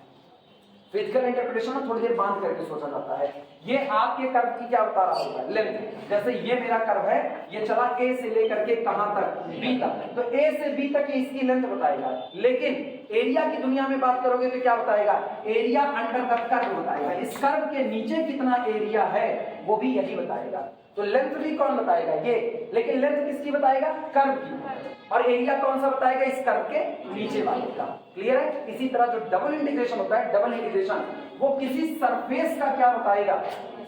फिजिकल इंटरप्रिटेशन में थोड़ी देर बांध करके सोचा जाता है। ये आपके कर्व की क्या बता रहा होगा, लेंथ। जैसे ये मेरा कर्व है, ये चला ए से लेकर के कहां तक, बी तक, तो ए से बी तक इसकी लेंथ बताएगा। लेकिन एरिया की दुनिया में बात करोगे तो क्या बताएगा, एरिया अंडर द कर्व बताएगा। इस कर्व के नीचे कितना एरिया है वो भी यही बताएगा। तो लेंथ भी कौन बताएगा, ये, लेकिन लेंथ किसकी बताएगा, कर्व की। और एरिया कौन सा बताएगा, इस कर्व के नीचे वाले का। क्लियर है। इसी तरह जो डबल इंटीग्रेशन होता है, डबल इंटीग्रेशन वो किसी सरफेस का क्या बताएगा,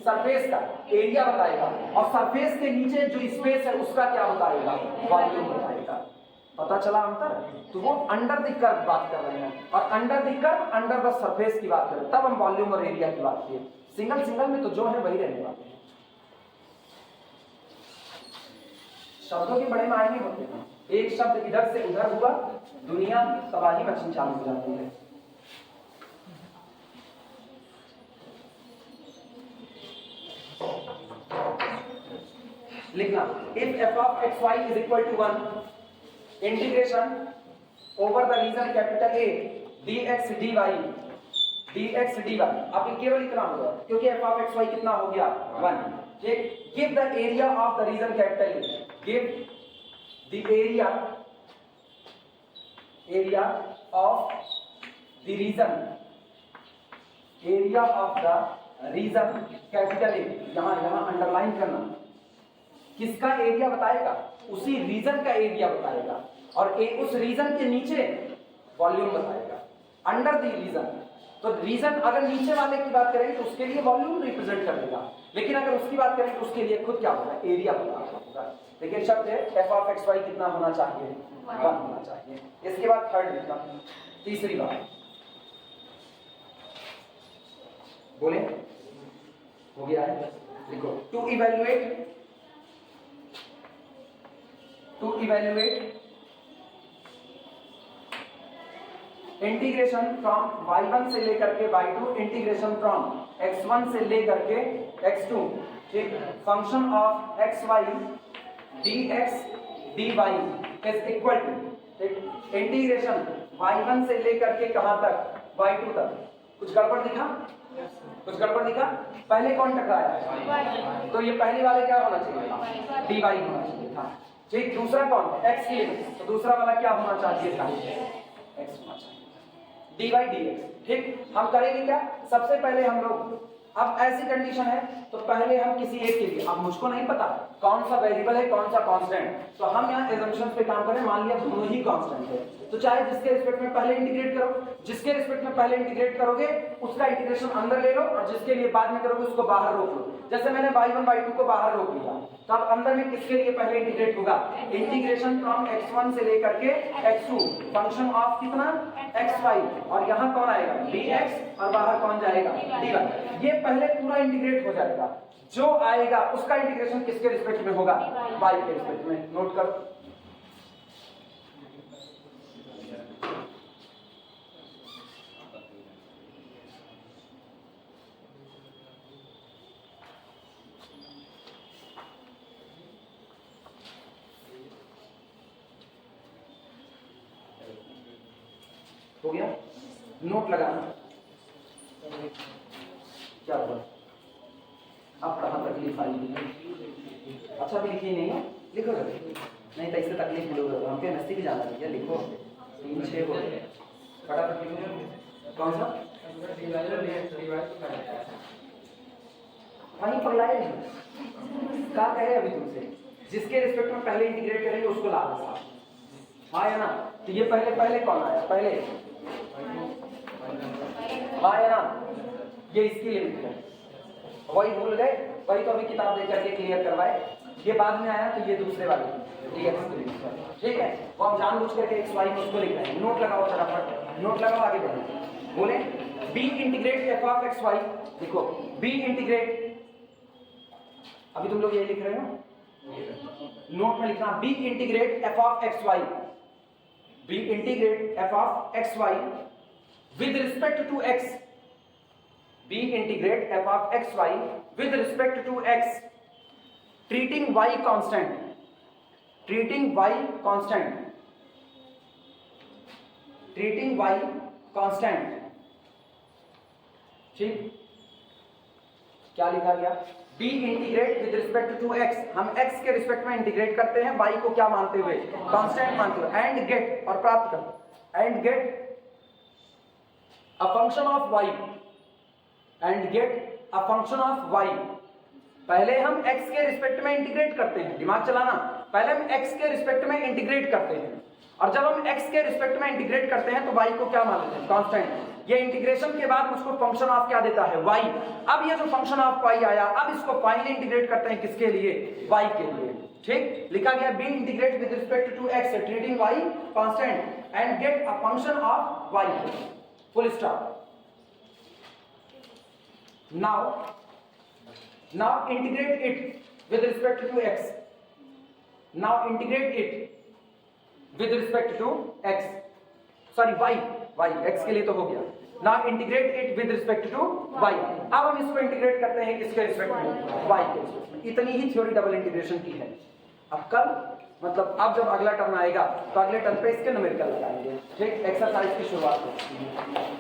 सरफेस का एरिया बताएगा, और सरफेस के नीचे जो स्पेस है उसका क्या बताएगा, वॉल्यूम बताएगा। पता चला अंतर। तो वो अंडर द कर्व बात कर रहे हैं, और under the curve under the surface की बात कर रहे हैं, तब हम वॉल्यूम और एरिया की बात किए। सिंगल सिंगल में तो जो है वही रहने वाले हैं। शब्दों के बड़े मायने होते हैं। एक शब्द इधर से उधर हुआ, दुनिया तबाही मचनी चालू हो जाती है। लिखना, if f of x y is equal to 1, integration over the region capital A dx dy dx dy। अब ये केवल इतना होगा क्योंकि f of x y कितना हो गया, 1। ठीक, give the area of the region capital A, give the area of the region, area of the region capital A। यहां अंडरलाइन करना, किसका एरिया बताएगा, उसी रीजन का एरिया बताएगा, और उस रीजन के नीचे वॉल्यूम बताएगा, अंडर द रीजन। तो रीजन अगर नीचे वाले की बात करें तो उसके लिए वॉल्यूम रिप्रेजेंट करेगा, लेकिन अगर उसकी बात करें तो उसके लिए खुद क्या होगा, एरिया बताना होगा। लेकिन शब्द है f of x y कितना होना चाहिए, 1 होना चाहिए। इसके बाद थर्ड लिखना, तीसरी बात बोले, हो गया है, देखो, to evaluate integration from y1 से लेकर के y2, इंटीग्रेशन फ्रॉम x1 से लेकर के x2, ठीक, function of xy dx dy is equal to, ठीक, इंटीग्रेशन y1 से लेकर के कहां तक, y2 तक। कुछ गड़बड़ दिखा, कुछ गड़बड़ दिखा, पहले कौन टकराया, तो ये पहले वाले क्या होना चाहिए, dy होना चाहिए था। ठीक, दूसरा कौन, x की लिमिट, तो दूसरा वाला क्या होना चाहिए था, x होना चाहिए, dy dx। ठीक, हम करेंगे क्या, सबसे पहले हम लोग, अब ऐसी कंडीशन है तो पहले हम किसी एक के लिए, अब मुझको नहीं पता कौन सा वेरिएबल है कौन सा कांस्टेंट, तो हम यहाँ एजम्पशंस पे काम करें। मान लिया दोनों ही कांस्टेंट है, तो चाहे जिसके रिस्पेक्ट में पहले इंटीग्रेट करो, जिसके रिस्पेक्ट में पहले इंटीग्रेट करोगे उसका इंटीग्रेशन अंदर ले लो, और जिसके लिए बाद में करोगे उसको बाहर रोक लो। जैसे मैंने y1 y2 को बाहर रोक लिया, तो अब अंदर में किसके लिए पहले इंटीग्रेट होगा, इंटीग्रेशन फ्रॉम x1 से लेकर के x2, फंक्शन ऑफ कितना, xy, और यहाँ कौन आएगा, dx, और बाहर कौन जाएगा, dy। ये पहले पूरा इंटीग्रेट हो जाएगा, जो आएगा उसका इंटीग्रेशन किसके रिस्पेक्ट में होगा, y के रिस्पेक्ट में। नोट करो, हो गया, नोट लगाना, क्या हुआ, अब कहाँ तकलीफ आई, अच्छा भी लिखी नहीं है, लिखो जरा, नहीं तो इससे तकलीफ मिलोगे, हम पे नस्ती भी जाना है, लिखो 3 6 को फटाफट लिखो। कौन सा, वहीं पगलाए नहीं, क्या कहे अभी तुमसे, जिसके रिस्पेक्ट में पहले इंटीग्रेट करेंगे उसको ला दो साथ, हाँ या ना। तो ये पहले कौन आया, पहले हाँ या ना, ये इसकी लिमिट है, वही भूल गए, वही तो अभी किताब दे करके क्लियर करवाए। ये बाद में आया तो ये दूसरे वाले dx की लिमिट है, ठीक है, वो हम जानबूझ करके x y में उसको लिख रहे हैं। नोट लगाओ फटाफट, नोट लगाओ, आगे बढ़ो। बोले b integrate f of x y, देखो b इंटीग्रेट, अभी तुम लोग ये लिख रहे हो, नोट में लिखना b integrate f of x y, b integrate f of x y with respect to x, b integrate f of x y with respect to x, treating y constant, treating y constant, treating y constant, ठीक, क्या लिखा गया, be integrate with respect to x, हम x के respect में integrate करते हैं Y को क्या मानते हुए, कांस्टेंट मानते हुए, एंड गेट और प्राप्त कर, and get a function of y, and get a function of y. पहले हम x के रिस्पेक्ट में इंटीग्रेट करते हैं, दिमाग चलाना, पहले हम x के रिस्पेक्ट में इंटीग्रेट करते हैं, और जब हम x के रिस्पेक्ट में इंटीग्रेट करते हैं तो y को क्या मान लेते हैं, कांस्टेंट। ये इंटीग्रेशन के बाद मुझको फंक्शन ऑफ क्या देता है, y। अब ये जो फंक्शन ऑफ y आया, अब इसको फाइनली इंटीग्रेट करते हैं किसके लिए, y के लिए। ठीक, लिखा गया be integrate with respect to x treating y constant and get a function of y, full stop. Now integrate it with respect to x. Now integrate it with respect to x. Sorry, y x के लिए तो हो गया। Now integrate it with respect to y. अब हम इसको integrate करते हैं किसके रिस्पेक्ट में, y के रिस्पेक्ट में। इतनी ही थ्योरी डबल इंटीग्रेशन की है। अब कल मतलब अब जब अगला टर्म आएगा तो अगले टर्म पे इसके न्यूमेरिकल लगाएंगे। ठीक, एक्सरसाइज की शुरुआत होती है।